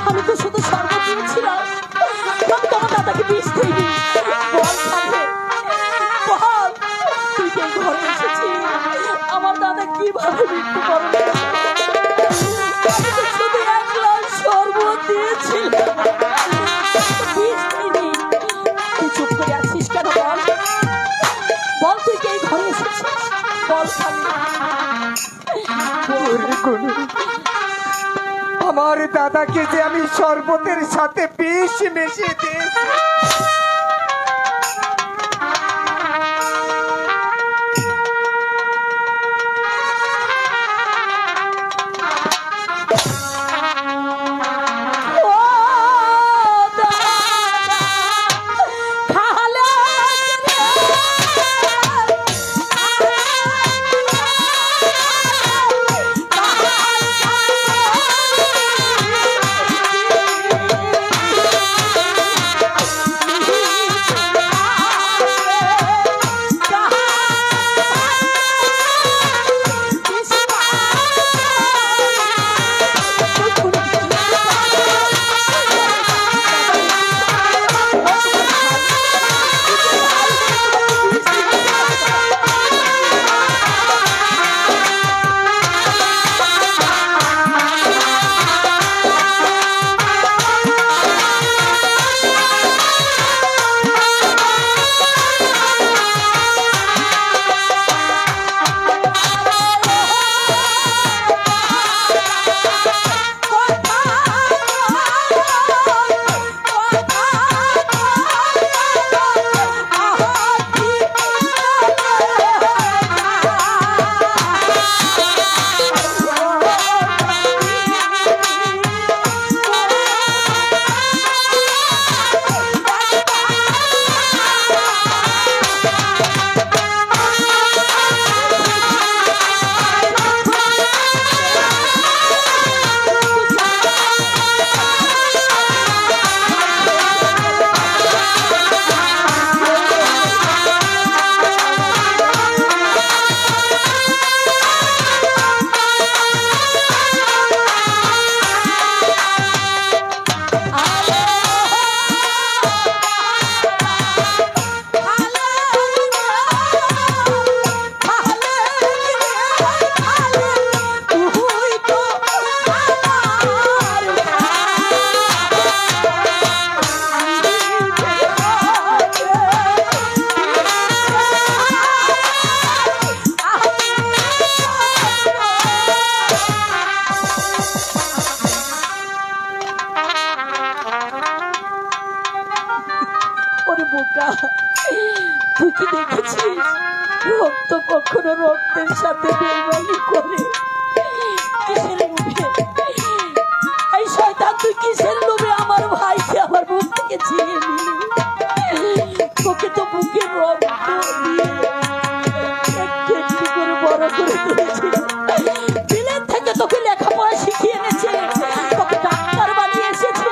আমি তো শুধু শরবত দিয়েছিলাম, আমি তো আমার দাদাকে বিষ দিইনি। বল খাবে, বল তুই যে ঘরে এসেছিস, আমার দাদা কিভাবে মৃত্যুবরণ করেছে? আমি তো শুধু এক গ্লাস শরবত দিয়েছিলাম, বিষ দিইনি। তুই চুপ করে আছিস কেন? বল বল তুই যে ঘরে এসেছিস, বল খাবে। আমার দাদাকে যে আমি শরবতের সাথে বিষ মিশিয়ে দিয়েছি, তুই কি দেখেছিস রক্ত কখনো রক্তের সাথে বেইমানি করে? কিসের লোভে এই শয়তান, তুই কিসের লোভে আমার ভাইকে আমার মুখ থেকে ছিনিয়ে নিলি? তোকে তো বুকের রক্ত দিয়ে একটু একটু করে বড় করে তুলেছিল, বিলেত থেকে তোকে লেখাপড়া শিখিয়ে এনেছে, তোকে ডাক্তার বানিয়ে এসেছে,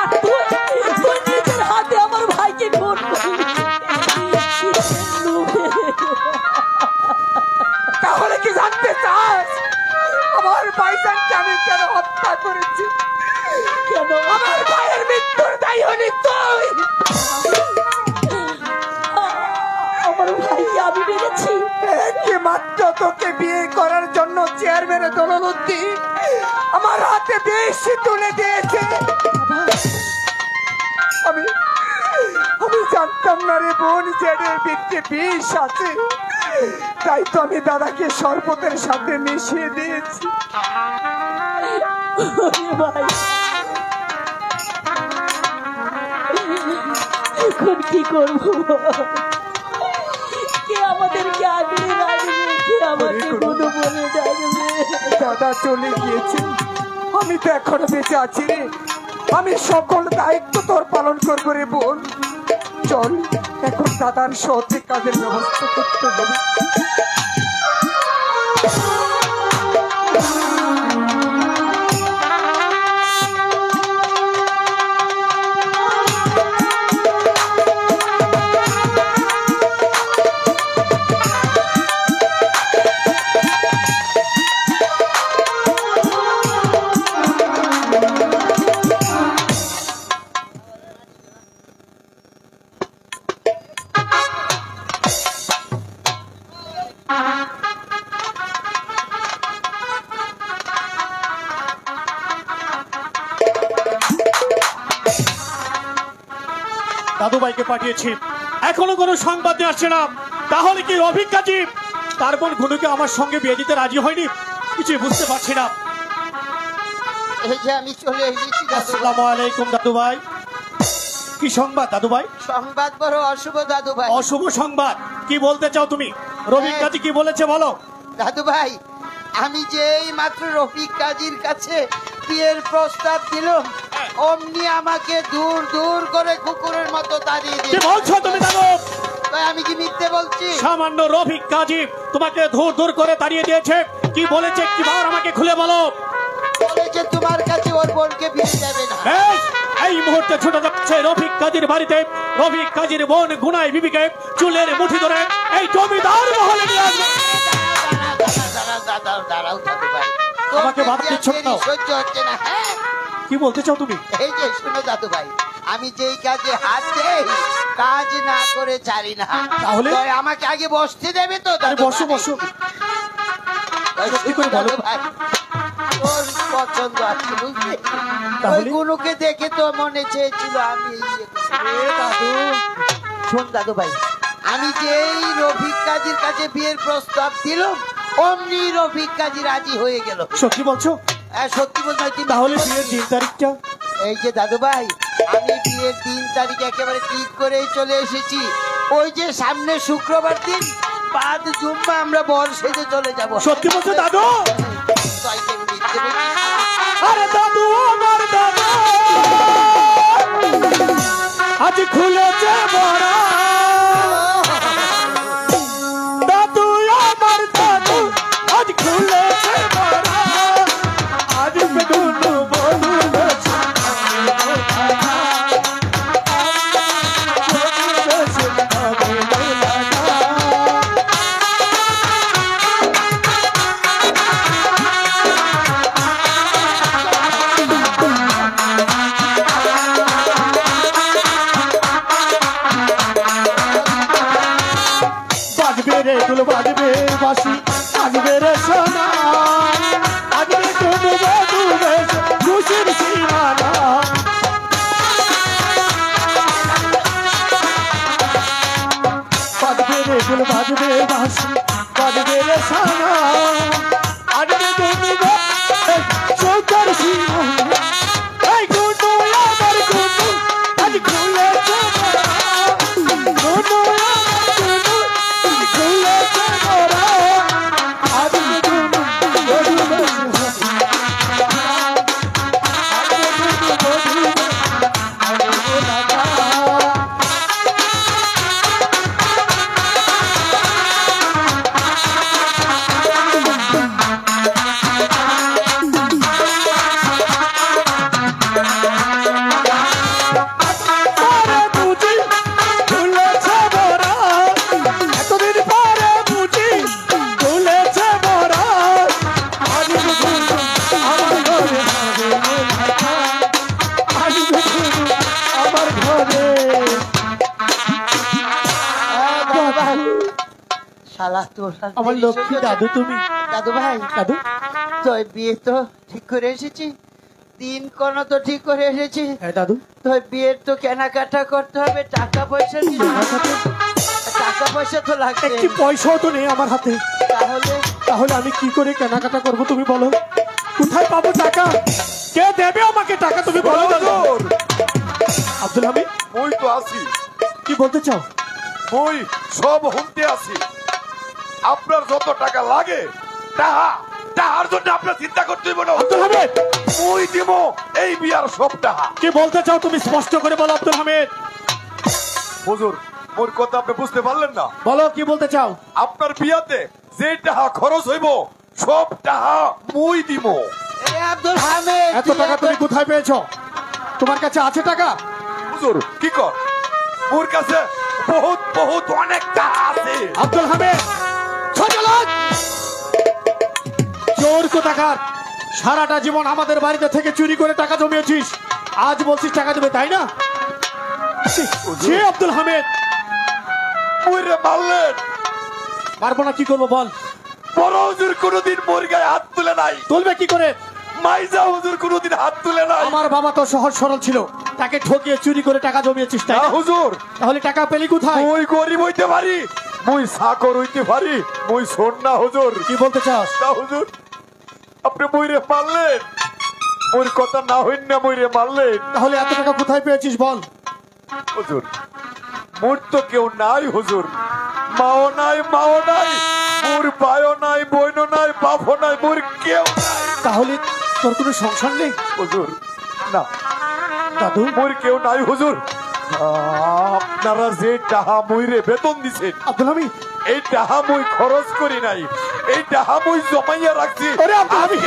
আর তুই নিজের হাতে আমার ভাইকে খুন করলি। তাহলে কি জানতে চাস আমার ভাইজানকে আমি কেন হত্যা করেছি? কেন আমার ভাইয়ের মৃত্যুর দায়ী হলি তুই। আমার ভাইকে আমি মেরেছি? মাত্র তোকে বিয়ে করার জন্য চেয়ারম্যানের দলবদ্ধি আমার হাতে বেশি তুলে দিয়েছে। আমি জানতাম না রে বোন, জেডের ভিতরে বিষ আছে, তাই তো আমি দাদাকে শরবতের সাথে মিশিয়ে দিয়েছি। ভাই এখন কি করবো? কে আমাদেরকে আগলে রাখবে? কে আমাকে কোনো বলে ডাকবে? দাদা চলে গিয়েছে, আমি তো এখনো বেঁচে আছি রে। আমি সকল দায়িত্ব তোর পালন করবো রে বোন। চল এখন দাদার সঠিক কাজের ব্যবস্থা করতে হবে। দাদুভাইকে পাঠিয়েছি, এখনো কোনো সংবাদ নিয়ে আসছে না। তাহলে কি রফিক কাজী তার বোন গুনুকে আমার সঙ্গে বিয়ে দিতে রাজি হয়নি? কিছুই বুঝতে পারছি না। এই যে আমি চলে এসেছি দাদু। আসসালামু আলাইকুম দাদুভাই। কি সংবাদ দাদুভাই? সংবাদ বড় অশুভ দাদু ভাই। অশুভ সংবাদ? কি বলতে চাও তুমি? রফিক কাজী কি বলেছে বলো। দাদু ভাই, আমি যে এই মাত্র রফিক কাজীর কাছে বিয়ের প্রস্তাব দিলাম, অমনি আমাকে দূর দূর করে কুকুরের মতো তাড়িয়ে কি দিয়ে। বলছো তুমি দাদু? ভাই, আমি কি মিথ্যে বলছি? সামান্য রফিক কাজী তোমাকে ধুর ধুর করে তাড়িয়ে দিয়েছে। কি বলেছে কি বার আমাকে খুলে বলো। বলেছে তোমার কাছে ওর বোনকে ফিরে যাবে না। এই মুহূর্তে ছুটে যাচ্ছে রফিক কাজীর বাড়িতে। রফিক কাজীর বোন গুনাই বিবিকে চুলের মুঠি ধরে এই জমিদার মহলে নিয়ে আসবে। দাঁড়াও দাদু ভাই, আমাকে বাধা দিচ্ছ কেন? সহ্য হচ্ছে না। হ্যাঁ, কি বলতে চাও তুমি? এই যে শুনো দাদু ভাই, আমি যেই কাজে হাত দেই কাজ না করে ছাড়ি না। তাহলে? তাই আমাকে আগে বসতে দেবে তো আরে দাদু বসো ভাই? বসো। সত্যি করে বলো। দাদু ভাই, তোর পছন্দ আছে বুঝলি? তাহলে? ওই গুলোকে দেখে তো মনে চেয়েছিল আমি দাদু। শোন দাদু ভাই, আমি যেই রফিক কাজীর কাছে বিয়ের প্রস্তাব দিলাম, অমনি রফিক কাজী রাজি হয়ে গেল। সত্যি বলছো? সত্যি বলতে হয়, কিন্তু তাহলে বিয়ের 3 তারিখটা? এই যে দাদু ভাই, আমি বিয়ের 3 তারিখ একেবারে ঠিক করেই চলে এসেছি। ওই যে সামনে শুক্রবার দিন বাদ জুম্মা আমরা বর সেজে চলে যাব। সত্যি বলছো দাদু? তাই তো আমি মিথ্যে বলছি। আরে দাদু, আমার দাদু আজ খুলেছে বড়া। দাদু, আমার দাদু আজ খুলেছে বড়া। আজ বেগুনু বলুন বাজবে রে দুল বাজবে বাসি, বাজবে রে সোনা। আজকে ডুবে ডুবে খুশির সীমানা। বাজবে রে দুল বাজবে বাসি, বাজবে রে সোনা। আজকে ডুবে চৌকার সীমানা। এই গুনু, আমার গুনু আজ খুলেছে বড়া। গুনু, আমার গুনু আজ খুলেছে বড়া। আজ বেগুনু বলুন শালা তোর আমার লক্ষ্মী দাদু তুমি। দাদু ভাই, দাদু, তো বিয়ে তো ঠিক করে এসেছি, দিন কোন তো ঠিক করে এসেছি। হ্যাঁ দাদু। তো বিয়ের তো কেনাকাটা করতে হবে, টাকা পয়সা কি? টাকা পয়সা তো লাগবে। একটি পয়সাও তো নেই আমার হাতে। তাহলে তাহলে আমি কি করে কেনাকাটা করবো তুমি বলো? কোথায় পাবো টাকা? কে দেবে আমাকে টাকা তুমি বলো দাদু? আব্দুল হামিদ, মই তো আছি, কি বলতে চাও? মই সব হুমতে আছি। আপনার যত টাকা লাগে টাহার জন্য আপনার চিন্তা করতে হইব না। আব্দুল হামিদ, মই দিব এই বিয়ার সব টাকা। কি বলতে চাও তুমি স্পষ্ট করে বলো আব্দুল হামিদ। হুজুর, মোর কথা আপনি বুঝতে পারলেন না। বলো কি বলতে চাও? আপনার বিয়াতে যে টাকা খরচ হইব সব টাকা মই দিব। আব্দুল হামিদ, এত টাকা তুমি কোথায় পেয়েছো? তোমার কাছে আছে টাকা? হুজুর কি কর, মোর কাছে বহুত বহুত অনেক টাকা আছে। আব্দুল হামিদ, ছোট লোক, চোর কোথাকার! সারাটা জীবন আমাদের বাড়িতে থেকে চুরি করে টাকা জমিয়েছিস, আজ বলছিস টাকা দেবে, তাই না? ছি আব্দুল হামিদ, ওরে মারলেন। পারবো না, কি করবো বল? বড় হুজুর কোনোদিন মোর গায়ে হাত তুলে নাই। তুলবে কি করে? মাইজা হুজুর কোনোদিন হাত তুলে না। আমার বাবা তো সহজ সরল ছিল, তাকে ঠকিয়ে চুরি করে টাকা জমিয়েছিস তাই না না? হুজুর, তাহলে টাকা পেলি কোথায়? মুই গরিব হইতে পারি, মুই চাকর হইতে পারি, মুই শোন না হুজুর। কি বলতে চাস? না হুজুর, আপনি মুইরে মারলেন, মোর কথা না হইন না মুইরে মারলেন। তাহলে এত টাকা কোথায় পেয়েছিস বল? হুজুর, মোর তো কেউ নাই হুজুর, মাও নাই, মাও নাই, মোর ভাইও নাই, বোনও নাই, বাপও নাই, মোর কেউ নাই। তাহলে তোর কোনো সংসার নেই? হুজুর না, দাদু, মোর কেউ নাই হুজুর। আপনারা যে টাহা মুইরে বেতন দিছেন, আব্দুল হামিদ, এই টাহা মুই খরচ করি নাই, এই টাহা মুই জমাইয়া রাখছি। আরে আব্দুল হামিদ,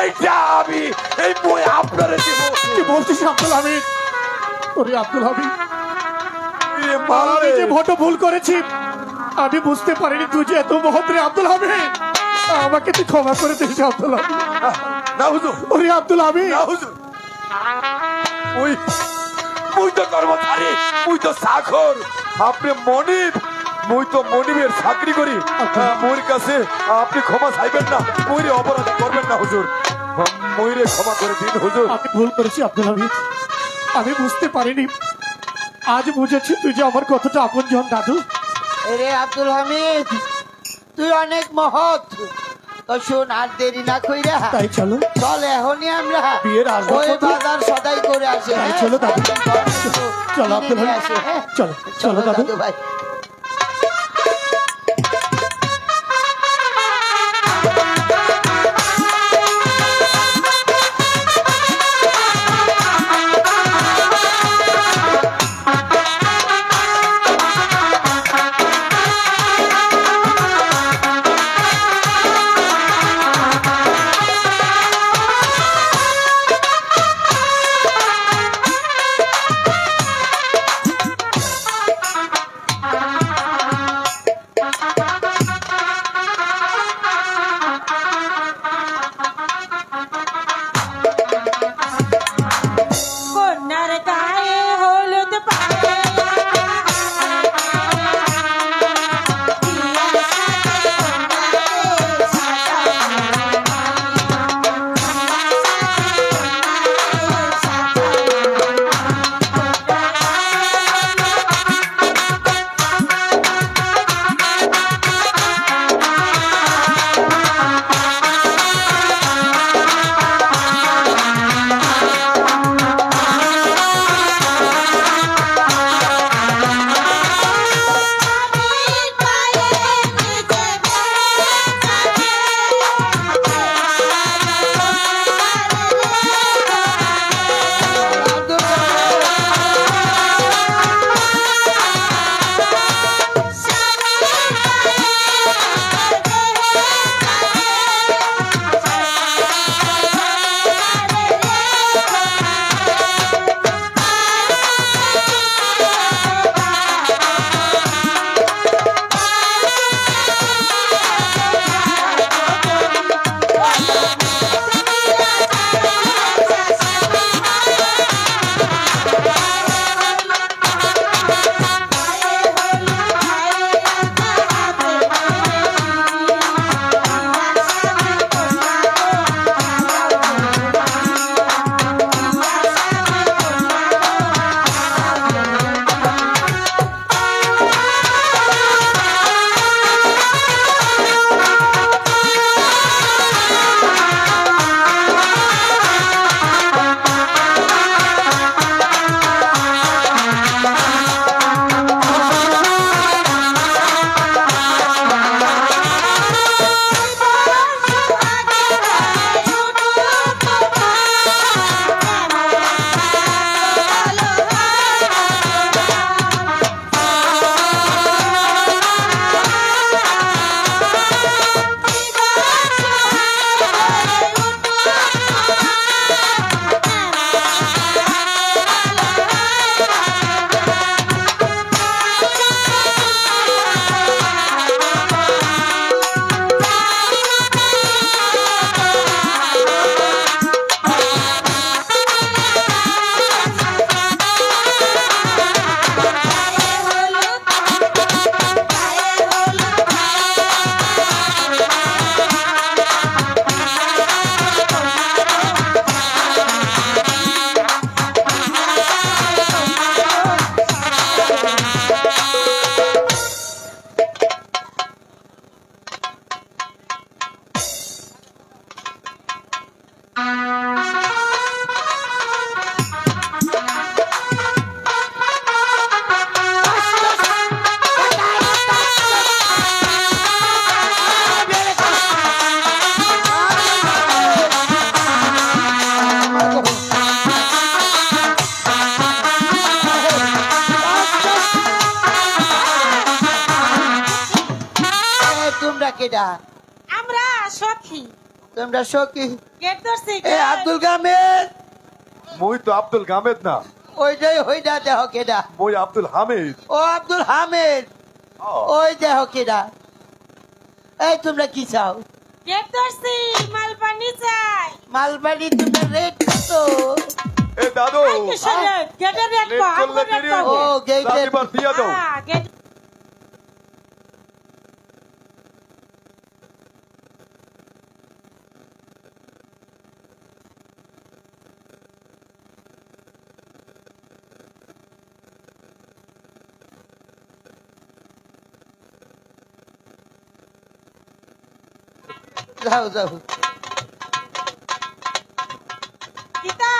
এই টাহা আমি এই মুই আপনারে দেব। কি বলছিস আব্দুল হামিদ? ওরে আব্দুল হামিদ, এ আমি মারলে। যে বড় ভুল করেছি, আমি বুঝতে পারিনি তুই যে এত মহৎ রে আব্দুল হামিদ। আমাকে তুই ক্ষমা করে দিস আব্দুল হামিদ। না হুজুর, ওরে আব্দুল হামিদ, না হুজুর, মুই মুই তো কর্মচারী, মুই তো চাকর, আপনি মনিব, মুই তো মনিবের চাকরি করি। মোর কাছে আপনি ক্ষমা চাইবেন না, মুইরে অপরাধ করবেন না হুজুর, মুইরে ক্ষমা করে দিন হুজুর। আমি ভুল করেছি আব্দুল হামিদ, আমি বুঝতে পারিনি। আজ বুঝেছি তুই যে আমার কতটা আপনজন দাদু। রে আব্দুল হামিদ, তুই অনেক মহৎ। তো শোন, আর দেরি না কইরা তাই চলো, চল এখনই আমরা বিয়ের আসবাব ওই পত্র- বাজার সদাই করে আসি। তাই হ্যাঁ? চলো দাদু। চলো আব্দুল কিনে নিয়ে হামিদ, আসি, হ্যাঁ? চলো চলো দাদু। ভাই। তোমরা কেডা? আমরা সখী তোমরা সখী? গেট ধরছি এ আব্দুল গামেদ, মুই তো আব্দুল গামেদ না, ওইটাই হইডা দেহ কেডা? মুই আব্দুল হামিদ। ও আব্দুল হামিদ, ওই দেহ কেডা? এই তোমরা কি চাও? গেট ধরছি মালপানি চাই মালবাড়ি তোমরা রেট তো? এ দাদু, গেটের রেট লেট করলে দেরি হইব। ও, গেটের- রাতিবার দিয়া দাও। গেট যাও যাও। কিতা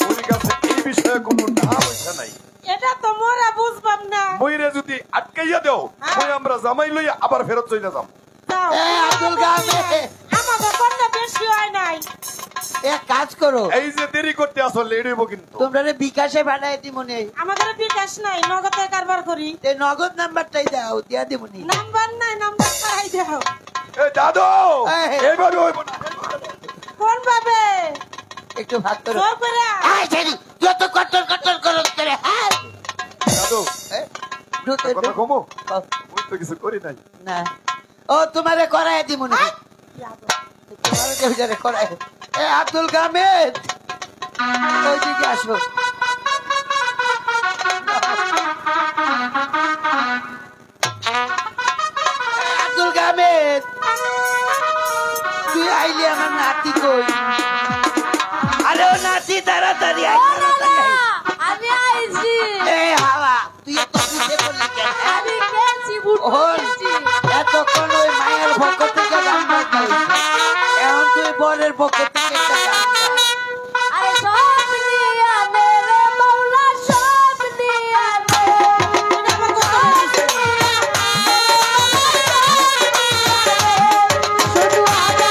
মুই কাছে এই বিষয়ে কোনো নাম হইছে নাই। এটা তো মোরা বুঝবাম না মুইরে যদি আটকাইয়া দেও, মুই আমরা জামাই লইয়া আবার ফেরত চলে যাম। দাও। এ আব্দুল গামেদ, আমাদের কন্যা বেশি হয় নাই এক কাজ করো, এই যে দেরি করতে আসো লেট হইব কিন্তু। তোমরা বিকাশে বানাই দিমনে। আমাদের বিকাশ নাই নগদে কারবার করি এই নগদ নাম্বারটাই দাও, দিয়া দিমনি। নাম্বার নাই নাম্বার পাই দাও এ দাদু, এই। এইভাবে হইব না। কোন ভাবে একটু ভাগ করো। জোর করে আয় ছেড়ি, যত কট্টর কট্টর করো করে। হ্যাঁ দাদু, ঢুকে কথা ঢুক। কমো, মুই তো কিছু করি নাই। না, ও তোমারে করাই দিমনি, তোমারে দেউজারে করাই। এ আব্দুল গামেদ, ওইদিকে আসো। আব্দুল গামেদ, তুই আইলি আমার নাতি কই? আরে ও নাতি তাড়াতাড়ি আয়, তাড়াতাড়ি আয়। আমি আইছি এ হাওয়া, তুই এত বুঝে বললি কেন? আমি গেছি বুট ওহন, এতক্ষণ ওই মায়ের পক্ষ থেকে গান বাজনা হইছে। এখন তুই বোনের পক্ষ থেকে একটা গান গা। আরে সব নিয়া নে রে মৌলা সব নিয়া নে এটা আমার কথা হইছে শুধু আদা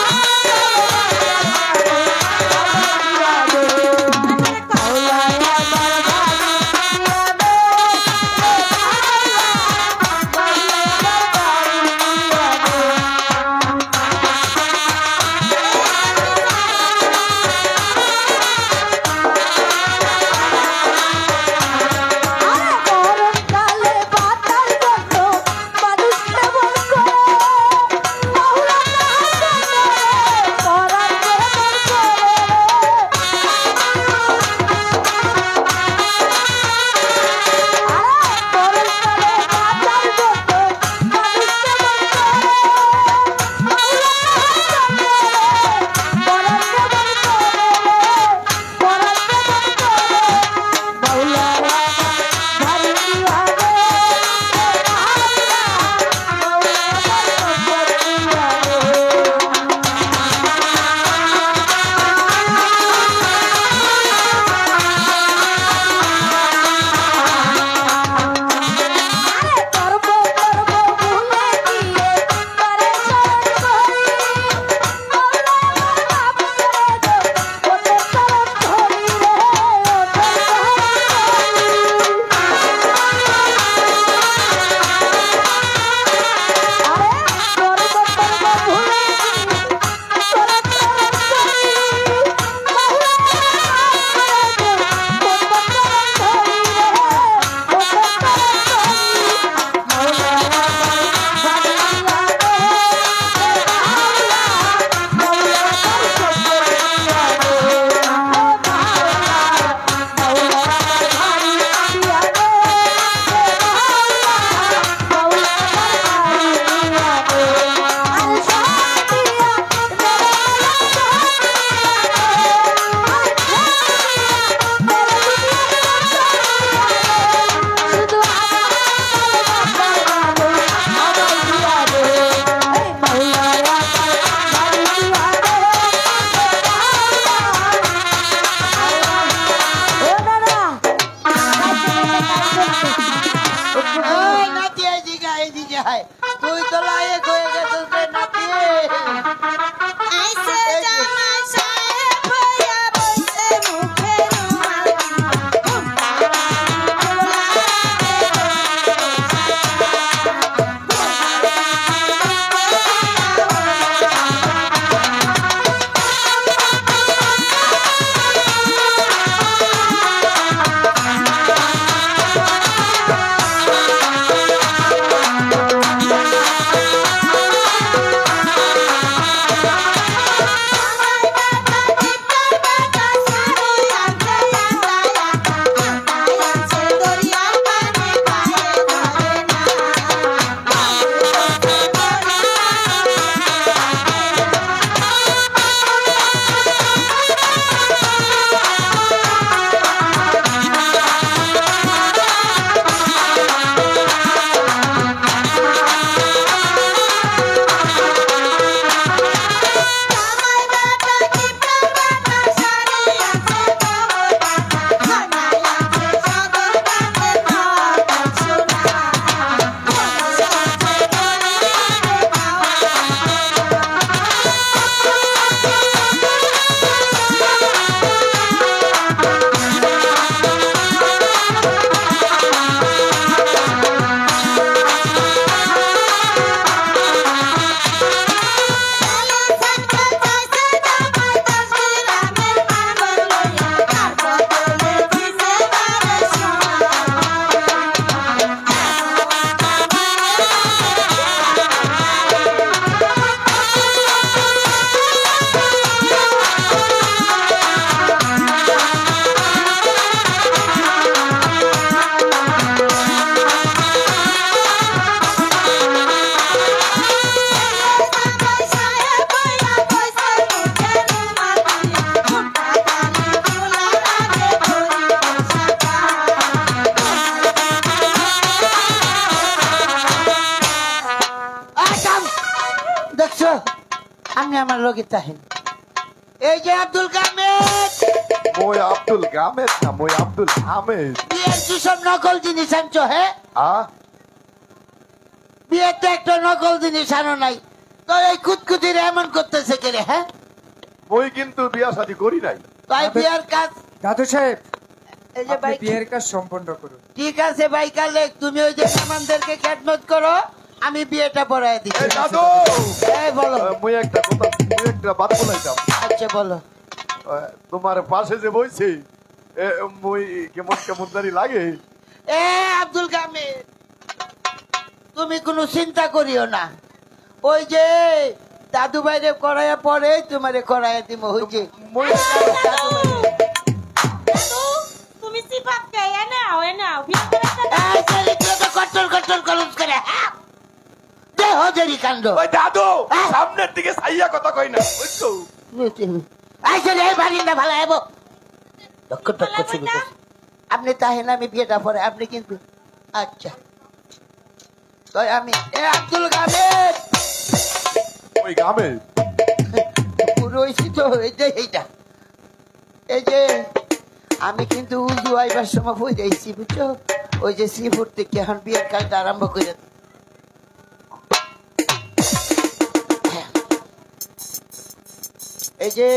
লগে তাহেন। এই যে আব্দুল কামেদ, মই আব্দুল গামেদ না, মই আব্দুল হামেদ। বিয়ের কি সব নকল জিনিস আনছো? হ্যাঁ, বিয়ের তো একটা নকল জিনিস আনো নাই, তো এই কুতকুতির এমন করতেছে কে রে? হ্যাঁ, মই কিন্তু বিয়া শাদী করি নাই। তাই বিয়ের কাজ। দাদু সাহেব, এই যে আপনি ভাই, বিয়ের কাজ সম্পন্ন করুন। ঠিক আছে ভাই কালেক, তুমি ওই যে মেহমানদেরকে খেদমত করো, আমি বিয়েটা পড়াই দিচ্ছি। এই দাদু, এই বলো। মই একটা বাত বলাইতাম। আচ্ছা বলো। তোমার পাশে যে বইছি, মই কেমন কেমন জানি লাগে। এ আব্দুল কামিল, তুমি কোনো চিন্তা করিও না, ওই যে দাদু ভাইরে করাইয়া পরে তোমারে করাইয়া দিব। হইছে মই তুমি সিফাত কে এনাও বিয়ে এই চরিত্র তো কট্টর কট্টর কলম করে। হ্যাঁ, দেহ জেরি কাণ্ড। ওই দাদু সামনের দিকে ছাইয়া কথা কই না, বুঝছো? এই চলে এই বারিন্দা ভালো আইবো। টক টক শুরু করছে। আপনি তাহেন, আমি বিয়েটা পরে, আপনি কিন্তু আচ্ছা। তো আমি আব্দুল কামিল ওই গামে পুরোইছি তো, এইটা এই যে আমি কিন্তু উজু আইবার সময় হয়ে যাইছি, বুঝছো? ওই যে শ্রীপুর থেকে এখন বিয়ের কাজটা আরম্ভ করে। এই যে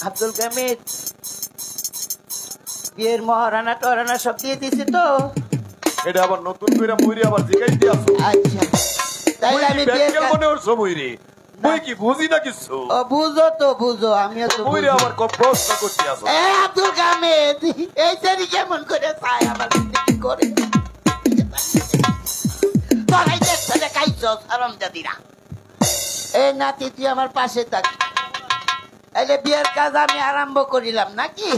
আব্দুল কামিল, বিয়ের মহারানা টরানা সব দিয়ে দিছি তো। এটা আবার নতুন করে মুইরে আবার জিগাইতে আসো। আচ্ছা, তাইলে আমি বিয়ের ব্যাংকের মনে ওর মুইরে মই কি বুঝি না কিছু। বুঝো তো বুঝো, আমিও তো মুইরে আবার কম প্রশ্ন করতে আসো। আব্দুল কামিল, এই তারি কেমন করে চাই আমার কি করে তোরাই দেখতে দেখাইছস আরামজাদিরা। এই নাতি তুই আমার পাশে থাক। এই যে বিয়ের কাজ আমি আরম্ভ করিলাম নাকি?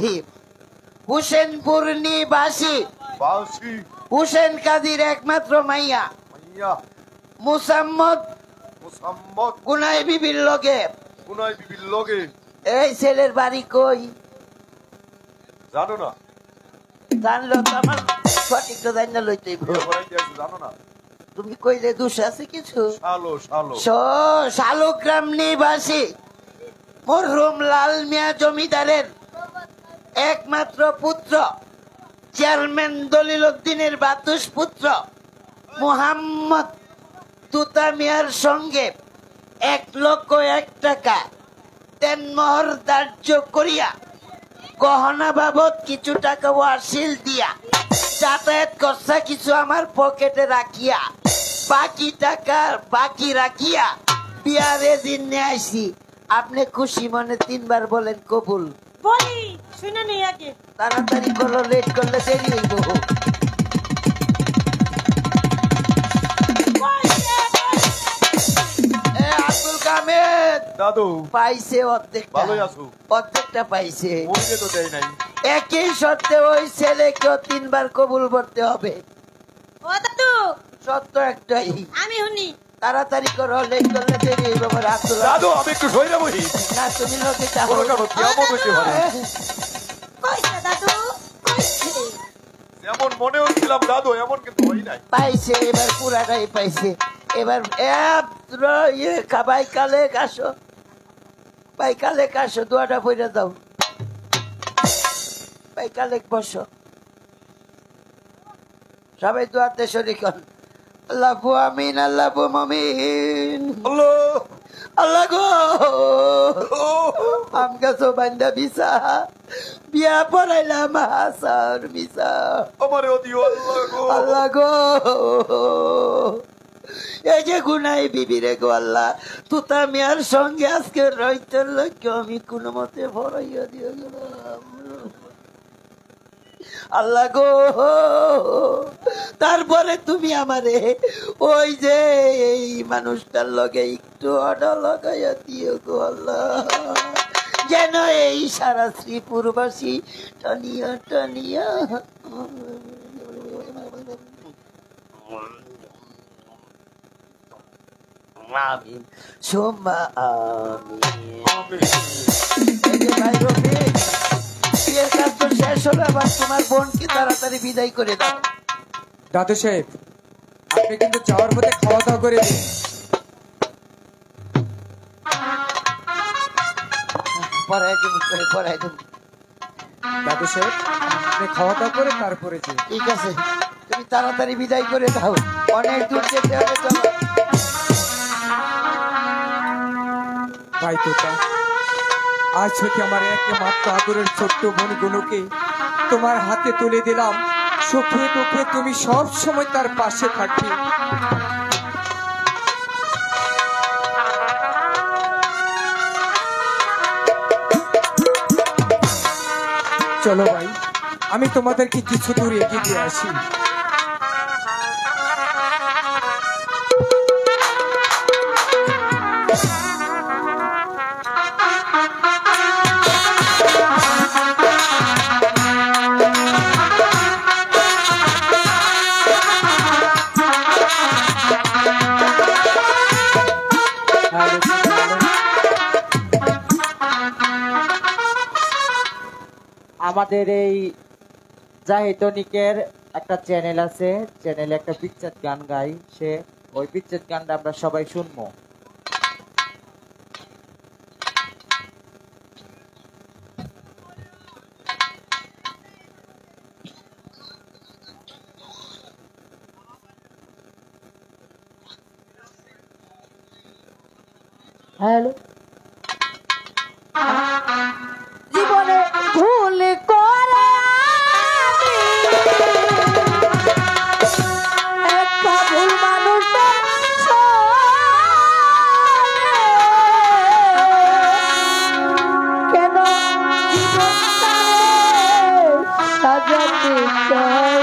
হুসেনপুর নিবাসী বাসি হুসেন কাজীর একমাত্র মাইয়া মাইয়া মুসাম্মদ গুনাই বিবির লগে। গুনাই বিবির লগে? এই ছেলের বাড়ি কই জানো না? জানলো তো আমার সঠিক তো জানি না লইতেই। জানো না? তুমি কইলে দোষ আছে কিছু? শালো শালো শালুগ্রাম নিবাসী মরহুম লাল মিয়া জমিদারের একমাত্র পুত্র, চেয়ারম্যান দলিল উদ্দিনের বাতুস পুত্র মুহাম্মদ তুতা মিয়ার সঙ্গে 1,01,000 টাকা দেনমোহর ধার্য করিয়া গহনা বাবদ কিছু টাকা ওয়াসিল দিয়া যাতায়াত খরচা কিছু আমার পকেটে রাখিয়া বাকি টাকা বাকি রাখিয়া বিয়ারে দিন নিয়ে আইসি। আপনি খুশি মনে 3 বার বলেন কবুল। বলি শুনে নেই আগে। তাড়াতাড়ি করো, লেট করলে দেরি হইব। আব্দুল কামিল দাদু পাইছে অর্ধেকটা। ভালোই আছো? অর্ধেকটা পাইছে। মুইরে তো দেই নাই। একই শর্তে ওই ছেলেকেও 3 বার কবুল করতে হবে। ও দাদু, সত্য একটাই। আমি শুনি। তাড়াতাড়ি করো, লেট করলে দেরি হইব। আমার আব্দুল দাদু আমি একটু সইরা বহি। না, তুমি লোকে চাও কোনো কারণ কেমন হইতে পারে? কইছে দাদু, কইছে। যেমন মনে হচ্ছিলাম দাদু এমন কিন্তু হই নাই। পাইছে, এবার পুরাটাই পাইছে। এবার বাইকালে কাশো, বাইকালে কাশো, দোয়াটা পইরা দাও। বাইকালে বসো, সবাই দোয়াতে শরীক হন। আল্লাহু আমিন, আল্লাহু আমিন। আল্লাহ আল্লাহ গো, আমগা সো বান্দা বিসা বিয়া পড়াইলাম হাসার বিসা। আমারে ওদিও আল্লাহ গো। আল্লাহ গো, এই যে গুনাই বিবিরে গো আল্লাহ, তুতা মিয়ার সঙ্গে আজকে রইতের লক্ষ্য আমি কোনো মতে ভরাইয়া দিয়ে গেলাম। আল্লাহ গো, তারপরে তুমি আমারে ওই যে এই মানুষটার লগে একটু অর্ডার লাগাইয়া দিও গো আল্লাহ, যেন এই সারা শ্রীপুরবাসী টানিয়া টানিয়া আমিন সুম্মা আমিন। এই যে ভাই রফিক, বিয়ের কাজ তো শেষ হলো, আবার তোমার বোনকে তাড়াতাড়ি বিদায় করে দাও। দাদু সাহেব, আপনি কিন্তু যাওয়ার পথে খাওয়া দাওয়া করে দিন। পড়াই দেবো তোরে পড়াই দেবো। দাদু সাহেব আপনি খাওয়া দাওয়া করে তারপরে যে। ঠিক আছে, তুমি তাড়াতাড়ি বিদায় করে দাও, অনেক দূর যেতে হবে। চলো ভাই তোতা, আজ হতে আমার একমাত্র আদরের ছোট্ট বোনগুলোকে তোমার হাতে তুলে দিলাম। সুখে দুঃখে তুমি সব সময় তার পাশে থাকবে। চলো ভাই, আমি তোমাদেরকে কিছু দূর এগিয়ে দিয়ে আসি। আমাদের এই জাহিদনিকের একটা চ্যানেল আছে, চ্যানেলে একটা বিচ্ছেদ গান গাই, সে ওই বিচ্ছেদ গানটা আমরা সবাই শুনবো। হ্যালো, জীবনে ভুল করে একটা ভুল মানুষ কেন সাজাতে চাই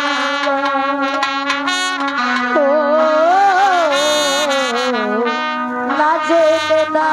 না জেনে না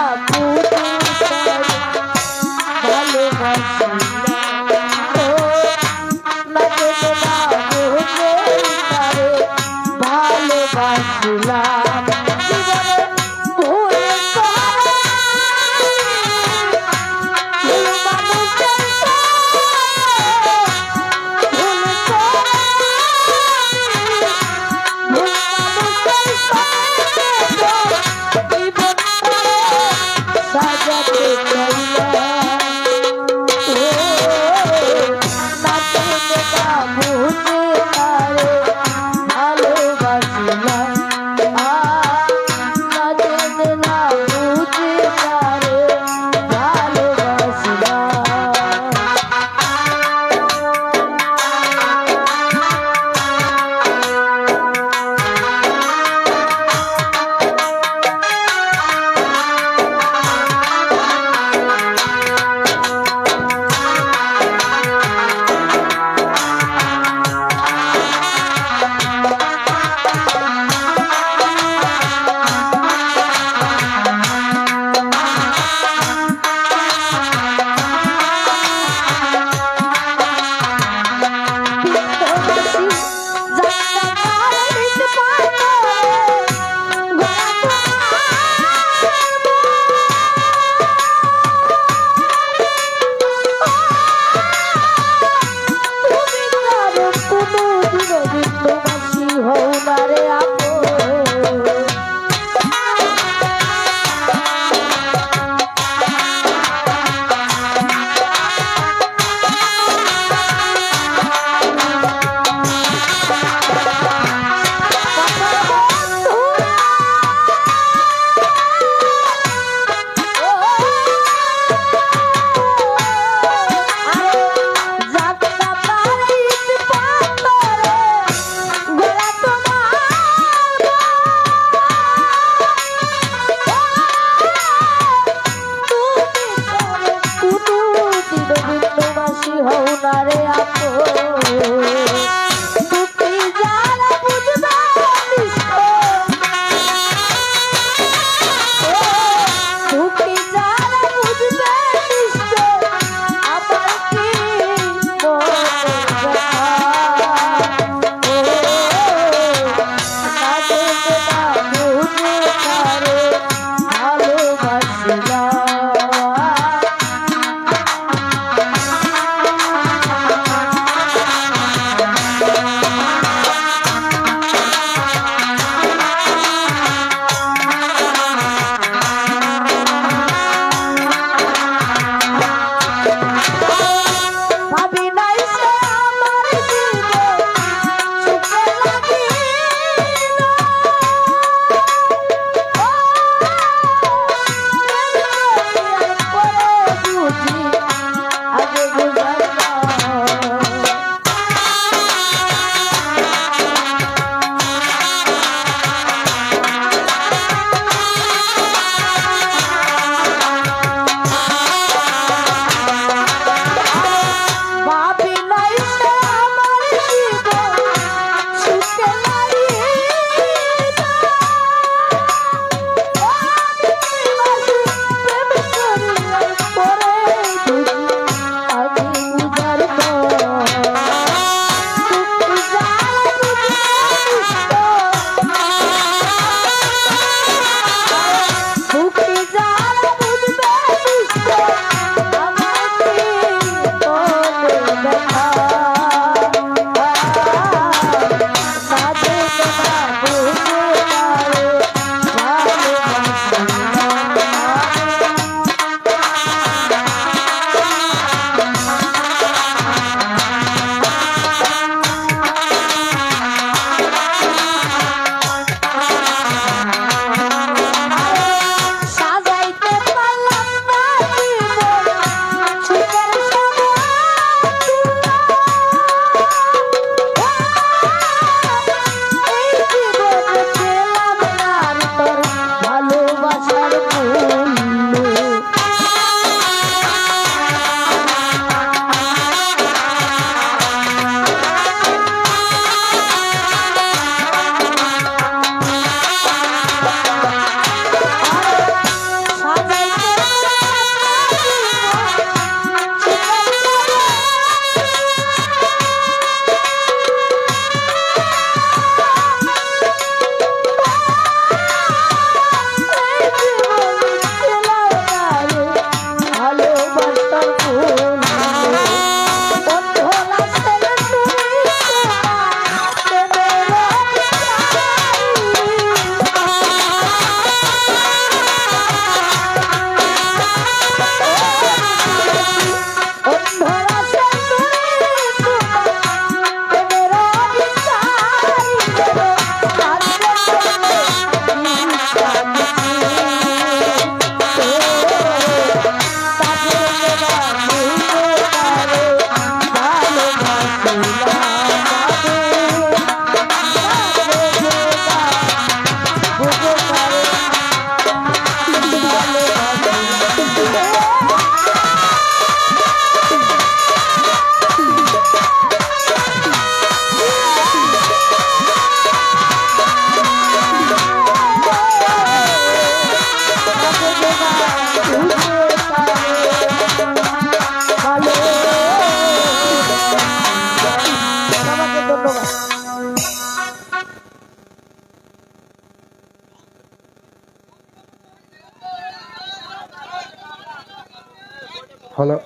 হ্যালো,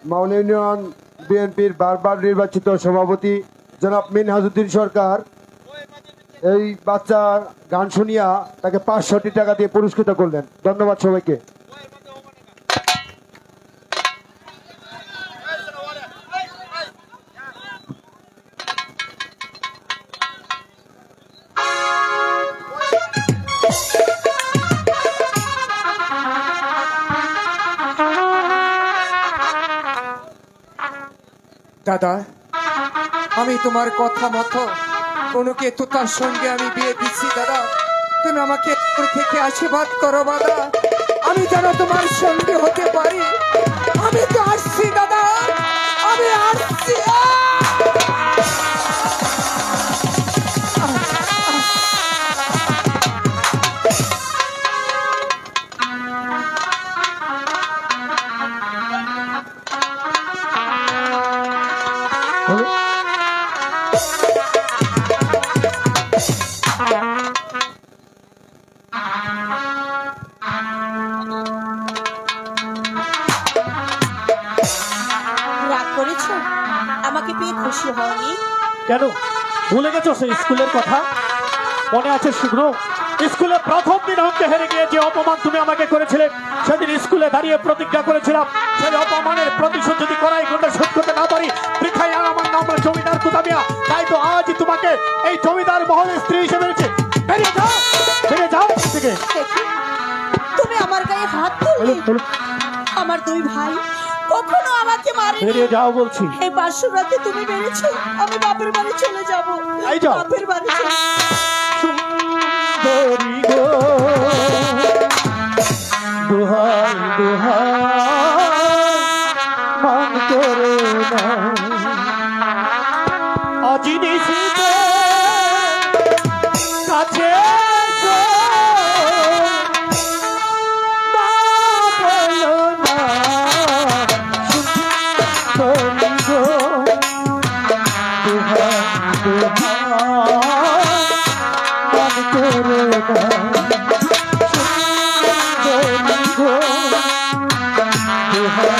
মাওনা ইউনিয়ন বিএনপির বারবার নির্বাচিত সভাপতি জনাব মিনহাজউদ্দিন সরকার এই বাচ্চা গান শুনিয়া তাকে 500 টাকা দিয়ে পুরস্কৃত করলেন। ধন্যবাদ সবাইকে। দাদা, আমি তোমার কথা মতো কোনকে তোতার সঙ্গে আমি বিয়ে দিচ্ছি দাদা। তুমি আমাকে উপর থেকে আশীর্বাদ করো দাদা, আমি যেন তোমার সঙ্গে হতে পারি। আমি তো আসছি দাদা, আমি আসছি। রাগ করেছো? আমাকে পেয়ে খুশি হওনি? কেন ভুলে গেছো সেই স্কুলের কথা? মনে আছে শুভ্র, স্কুলে প্রথম দিন অঙ্কে হেরে গিয়ে যে অপমান তুমি আমাকে করেছিলে, সেদিন স্কুলে দাঁড়িয়ে প্রতিজ্ঞা করেছিলাম সেই অপমানের প্রতিশোধ যদি করাই ঘন্টা শোধ করতে না পারি, পৃথায় আমার নাম জমিদার কুতামিয়া। তাই তো আজ তোমাকে এই জমিদার মহলের স্ত্রী হিসেবে বেরিয়ে যাও, বেরিয়ে যাও থেকে। তুমি আমার গায়ে হাত তুললে? আমার দুই ভাই কখনো আমাকে মারেনি। বেরিয়ে যাও বলছি। এই বাসর রাতে তুমি বেরিয়েছো, আমি বাপের বাড়ি চলে যাবো। এই যাও। বাপের বাড়ি সুন্দরী গো, দোহাই দোহাই মান করে না, আজি নিশিতে কাছে এসো, না বলো না, সুন্দরী গো, দোহাই দোহাই মান করে না, সুন্দরী গো, দোহাই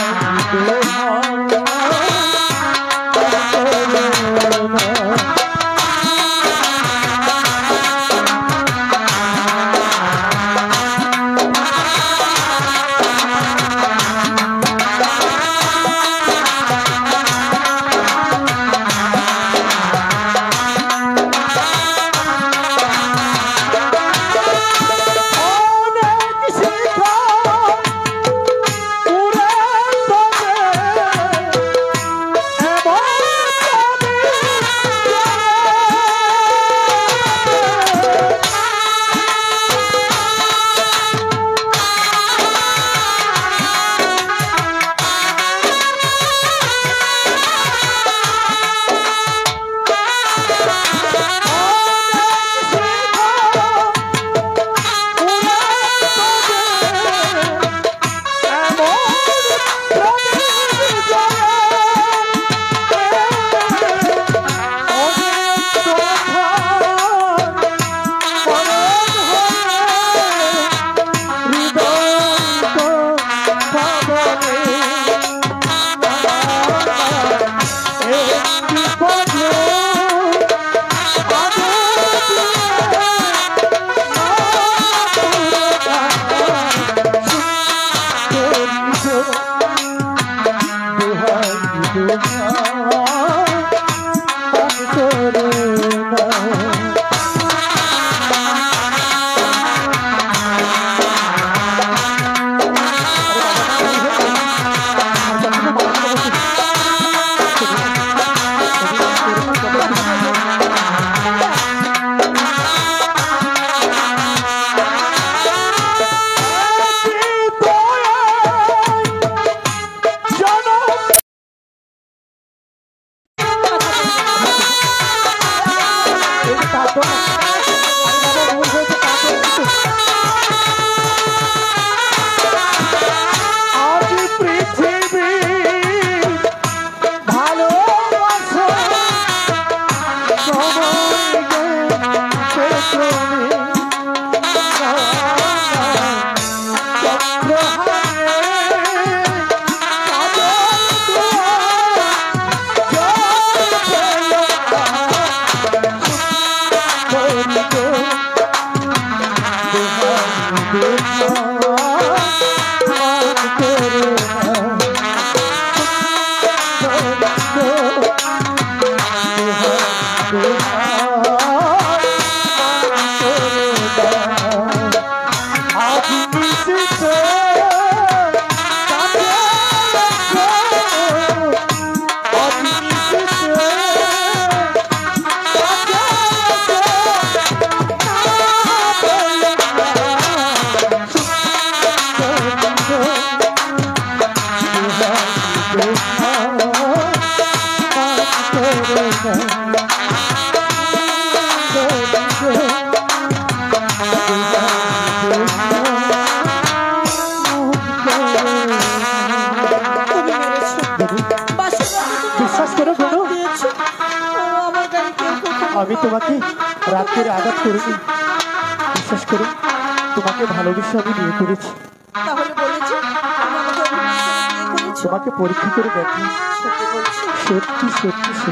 আমি তোমাকে রাত করে আঘাত করিনি, বিশ্বাস করো তোমাকে ভালোবেসে আমি বিয়ে করেছি। তাহলে বলেছি আমাকে অভিমান করে বিয়ে করেছো? তোমাকে পরীক্ষা করে দেখি। সত্যি বলছো? সত্যি সত্যি সত্যি।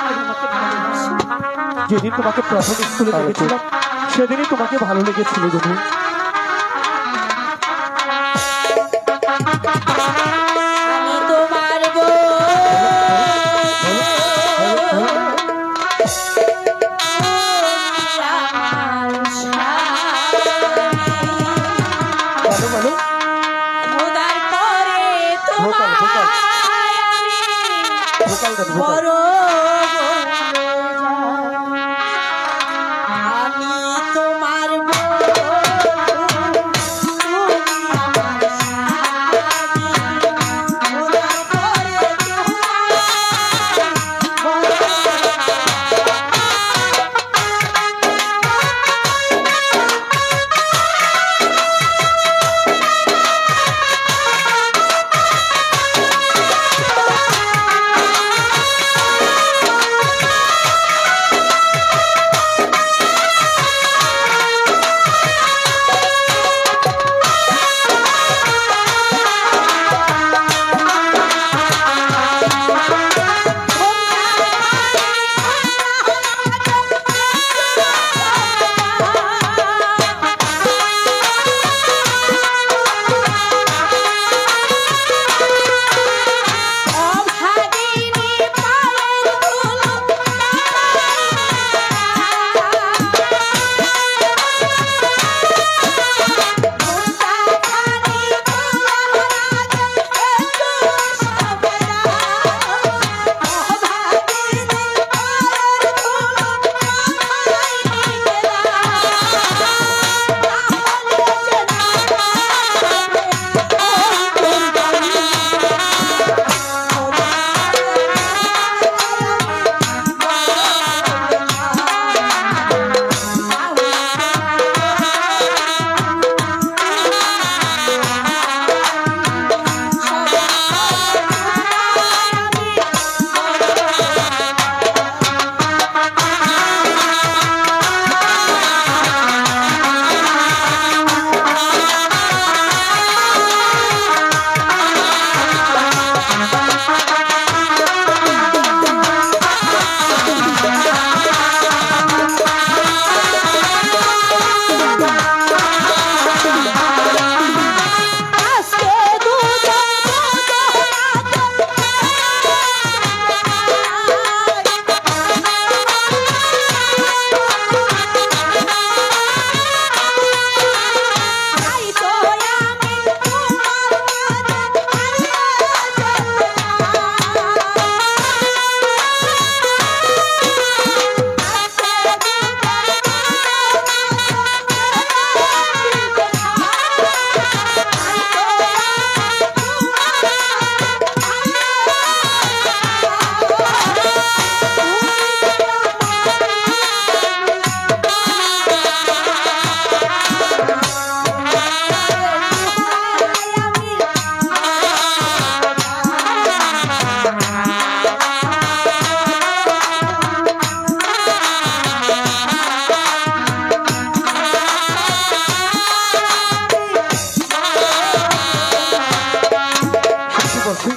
আমি আমাকে ভালোবাসি। যেদিন তোমাকে প্রথম স্কুলে দেখেছিলাম সেদিনই তোমাকে ভালো লেগেছিল। তুমি আমি তোমার বউ। আমার স্বামী। বলো বলো। খোদার করে তোমায় ভোকাল, ভোকাল। আমি ভোকাল দেন, ভোকাল। বড় আমি তোমার বউ, তুমি আমার স্বামী। খোদার করে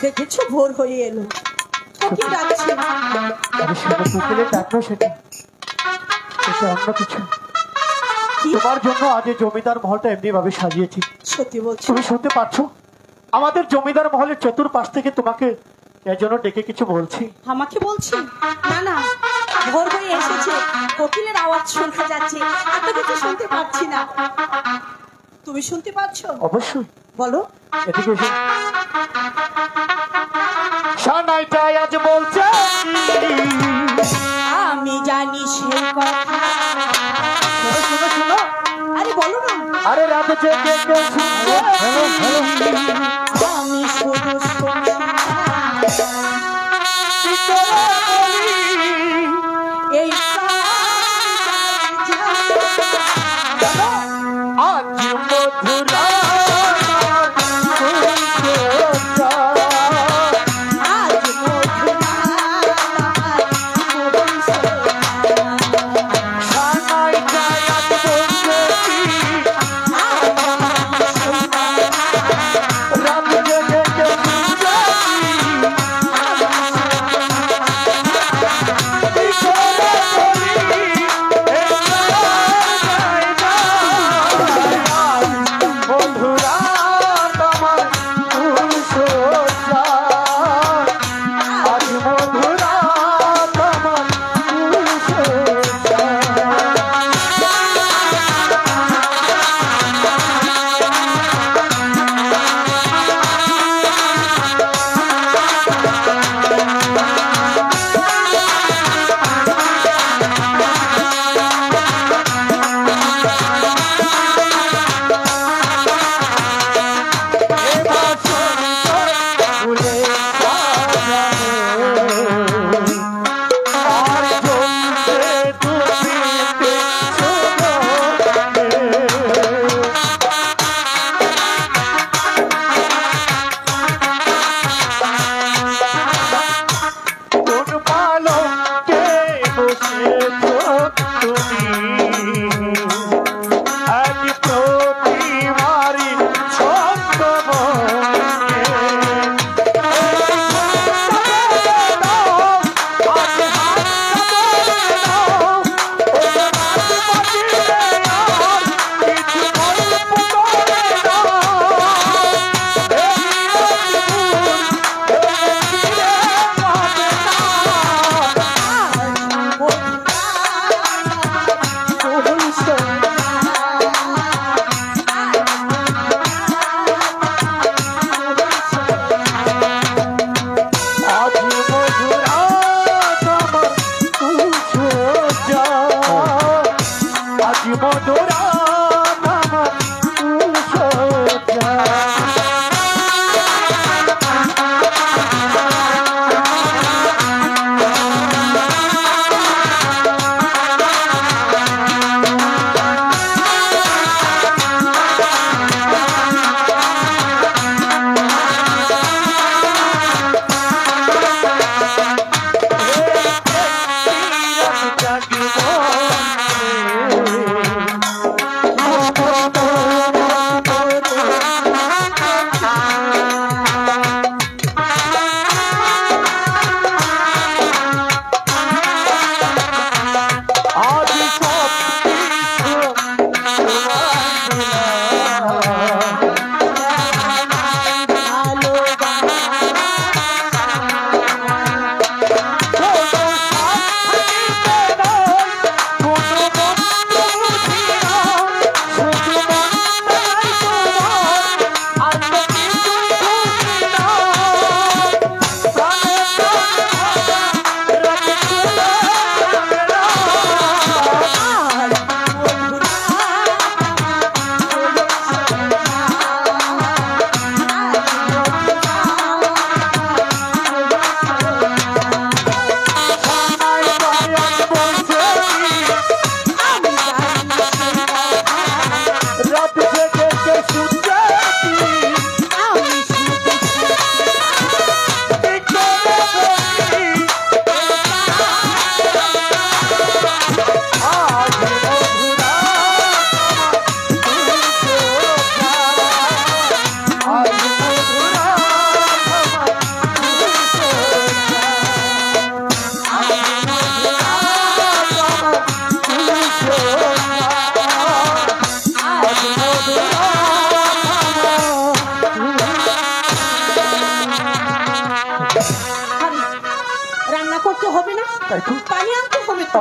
দেখেছো ভোর হয়ে এলো, কোকিল ডাকছে। আরে সেটা কোকিলের ডাক না, সেটা সেটা অন্য কিছু। তোমার জন্য আজ এই জমিদার মহলটা এমনি ভাবে সাজিয়েছি। সত্যি বলছো? তুমি শুনতে পাচ্ছো? আমাদের জমিদার মহলের চতুর্পাশ থেকে তোমাকে এর জন্য ডেকে কিছু বলছি। আমাকে বলছি? না না, ভোর হয়ে এসেছে, কোকিলের আওয়াজ শোনা যাচ্ছে, এত কিছু শুনতে পাচ্ছি না। তুমি শুনতে পাচ্ছো? অবশ্যই। বলো। এদিকে এসো। সানাইটাই আজ বলছে আমি জানি সেই কথা। শোনো শোনো শোনো। আরে বলো না। আরে রাতে জেগে কেউ শুনছে। আমি শুধু শুনছি কি করে বলি? এই আজ মধুরা আজ মধুরা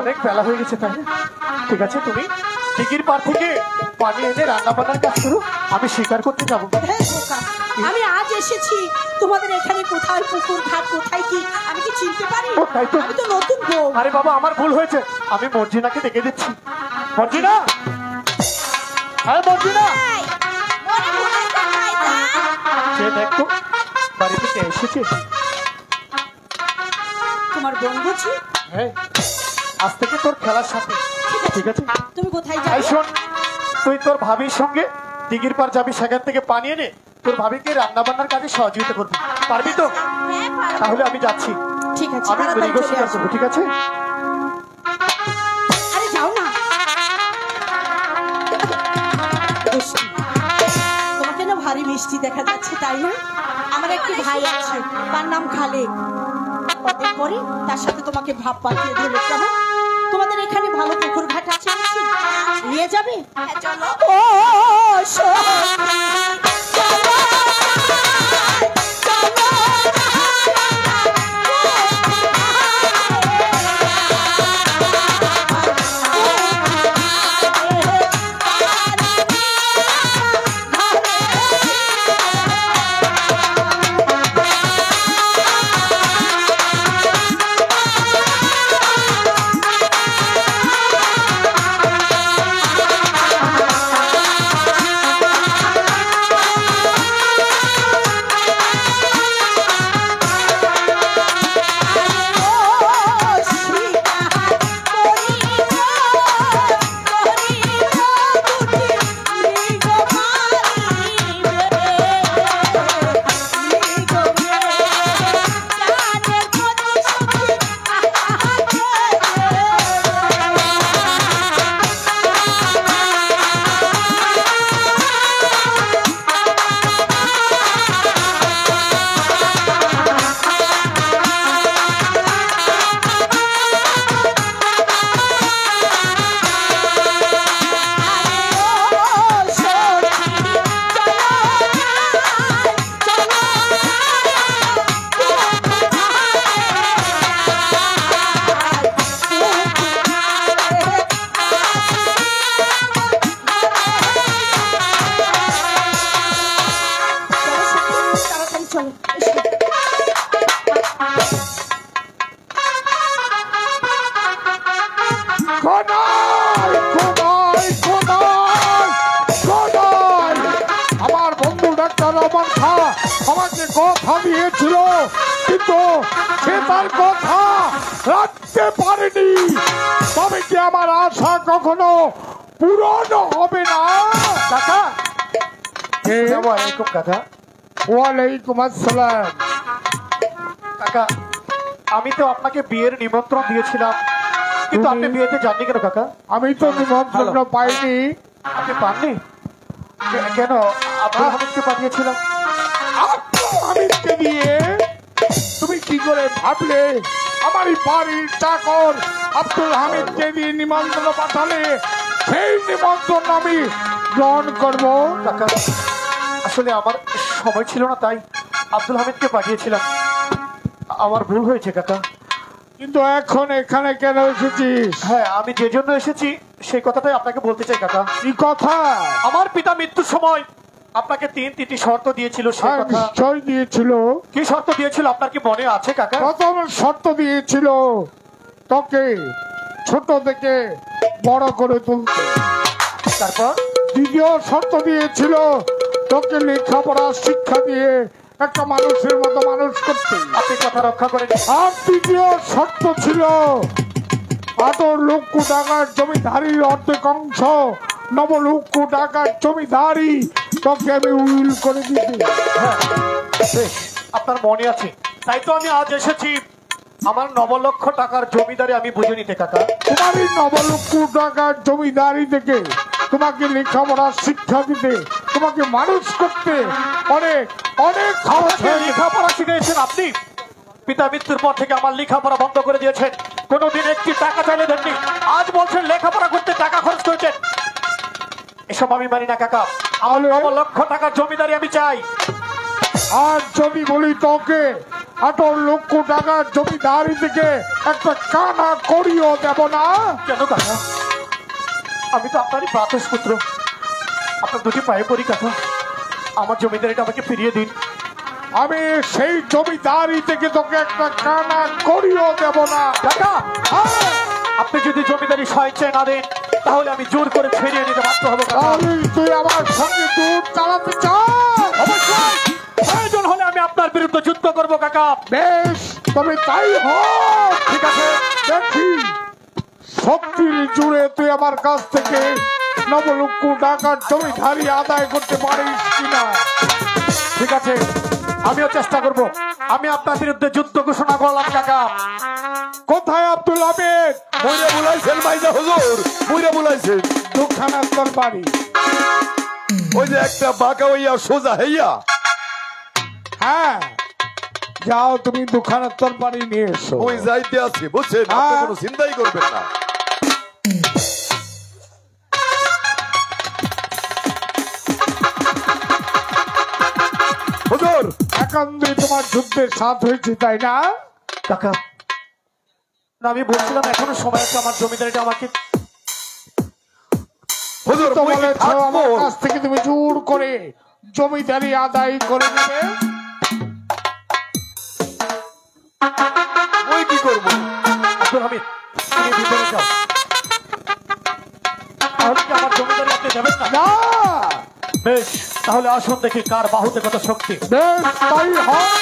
অনেক বেলা হয়ে গেছে তাই না? ঠিক আছে, তুমি দিঘির পার থেকে পানি এনে রান্না বান্নার কাজ করো, আমি শিকার করতে যাবো। হ্যাঁ খোকা, আমি আজ এসেছি তোমাদের এখানে কোথায় পুকুর ঘাট কোথায় কি আমি কি চিনতে পারি? তাই তো। আমি তো নতুন বউ। আরে বাবা, আমার ভুল হয়েছে, আমি মর্জিনাকে ডেকে দিচ্ছি। মর্জিনা, হ্যাঁ মর্জিনা, সে দেখো বাড়ি থেকে এসেছে। তোমার বোন বুঝি? হ্যাঁ, আজ থেকে তোর খেলার সাথে। ঠিক আছে, তুমি কোথায় এই যাবে? শোন, তুই তোর ভাবির সঙ্গে দিঘির পার যাবি, সেখান থেকে পানি এনে তোর ভাবিকে রান্না বান্নার কাজে সহযোগিতা করবি, পারবি তো? হ্যাঁ, পারবো। তাহলে আমি যাচ্ছি, ঠিক আছে, আমি তাড়াতাড়ি মৃগ চলে শিকার আসো। করবো। ঠিক আছে, আরে যাও না। দুষ্টু। তোমাকে না ভারী মিষ্টি দেখা যাচ্ছে, তাই না? আমার একটি ভাই আছে, তার নাম খালেক। কদিন পরে তার সাথে তোমাকে ভাব পাঠিয়ে দেবে। কেমন? তোমাদের এখানে ভালো পুকুর ঘাট আছে বুঝি? নিয়ে যাবে? চলো। ও কথা দিয়েছিল, কিন্তু সে তার কথা রাখতে পারেনি। তবে কি আমার আশা কখনো পূরণ হবে না? কাকা, আসসালামু আলাইকুম কাকা। ওয়ালাইকুম আসসালাম। কাকা, আমি তো আপনাকে বিয়ের নিমন্ত্রণ দিয়েছিলাম, কিন্তু আপনি বিয়েতে যাননি কেন কাকা? আমি তো নিমন্ত্রণ পাইনি। আপনি পাননি কেন? আব্দুল হামিদকে পাঠিয়েছিলাম। আব্দুল হামিদকে দিয়ে তুমি কি করে ভাবলে আমার বাড়ির চাকর আব্দুল হামিদকে দিয়ে নিমন্ত্রণ পাঠালে সেই নিমন্ত্রণ আমি গ্রহণ করব? কাকা, আসলে আমার সময় ছিল না, তাই আব্দুল হামিদকে পাঠিয়েছিলাম। আমার ভুল হয়েছে কাকা। কিন্তু এখন এখানে কেন এসেছিস? হ্যাঁ, আমি যে জন্য এসেছি সেই কথাটাই আপনাকে বলতে চাই কাকা। কি কথা? আমার পিতা মৃত্যুর সময় আপনাকে তিনটি শর্ত দিয়েছিল। সেই কথা নিশ্চয় দিয়েছিল। কি শর্ত দিয়েছিল আপনার কি মনে আছে কাকা? প্রথম শর্ত দিয়েছিল তোকে ছোট থেকে বড় করে তুলতে। তারপর দ্বিতীয় শর্ত দিয়েছিল তোকে লেখাপড়া শিক্ষা দিয়ে একটা মানুষের মতো মানুষ করতে। আপনি কথা রক্ষা করেন। আর তৃতীয় শর্ত ছিল 8 লক্ষ টাকার জমিদারির অর্ধেক অংশ, 9 লক্ষ টাকার জমিদারি তোকে আমি উইল করে দিতে। আপনার মনে আছে, তাই তো আমি আজ এসেছি আমার 9 লক্ষ টাকার জমিদারি আমি বুঝে নিতে কাকা। তোমার এই 9 লক্ষ টাকার জমিদারি থেকে তোমাকে লেখাপড়া শিক্ষা দিতে, তোমাকে মানুষ করতে অনেক অনেক লেখাপড়া শিখিয়েছেন আপনি। পিতা মৃত্যুর পর থেকে আমার লেখাপড়া বন্ধ করে দিয়েছেন, কোনোদিন একটি টাকা চাইলে দেননি। আজ বলছেন লেখাপড়া করতে টাকা খরচ করেছেন। এসব আমি মানি না কাকা। আমার 9 লক্ষ টাকার জমিদারি আমি চাই। আর যদি বলি তোকে 8 লক্ষ টাকার জমিদারি থেকে একটা কানা করিও দেব না। কেন কাকা? আমি তো আপনারই প্রাতঃ পুত্র, আপনার দুটি পায়ে পড়ি কাকা, আমার জমিদারিটা আমাকে ফিরিয়ে দিন। আমি সেই জমিদারি থেকে তোকে একটা কানা করিও দেব না কাকা। আপনি যদি জমিদারি স্বেচ্ছায় না দেন তাহলে আমি জোর করে ফিরিয়ে নিতে বাধ্য হবো। তুই আমার সঙ্গে দুধ চালাতে চাস? অবশ্যই, প্রয়োজন হলে আমি আপনার বিরুদ্ধে যুদ্ধ করবো কাকা। বেশ, তবে তাই হোক। ঠিক আছে, দেখি শক্তির জুড়ে তুই আমার কাছ থেকে 9 লক্ষ টাকার জমিদারি আদায় করতে পারিস কিনা। ঠিক আছে, আমিও চেষ্টা করব। আমি আপনার বিরুদ্ধে যুদ্ধ ঘোষণা করলাম কাকা। কোথায় আব্দুল হামিদ? মইরা বুলাইছেন ভাইজা হুজুর, মইরা বুলাইছেন। দুখানা তোর বাড়ি ওই যে একটা বাঁকা হইয়া সোজা হইয়া। হ্যাঁ, যাও তুমি দুখানা তোর বাড়ি নিয়ে এসো। ওই যাইতে আছি, বুঝছেন? আপনি কোনো চিন্তাই করবেন না। হুজুর, একান্তই তোমার যুদ্ধের সাথ হয়েছে, তাই না কাকা? না, আমি বলছিলাম এখনো সময় আছে আমার জমিদারিটা আমাকে। হুজুর তো বলেছ আমার কাছ থেকে তুমি জোর করে জমিদারি আদায় করে নেবে। ওই কি করবো? আব্দুল হামিদ, তুমি ভিতরে যাও। তাহলে কি আমার জমিদারি আপনি দেবেন না? না। বেশ, তাহলে আসুন দেখি কার বাহুতে কত শক্তি। বেশ, তাই হয়।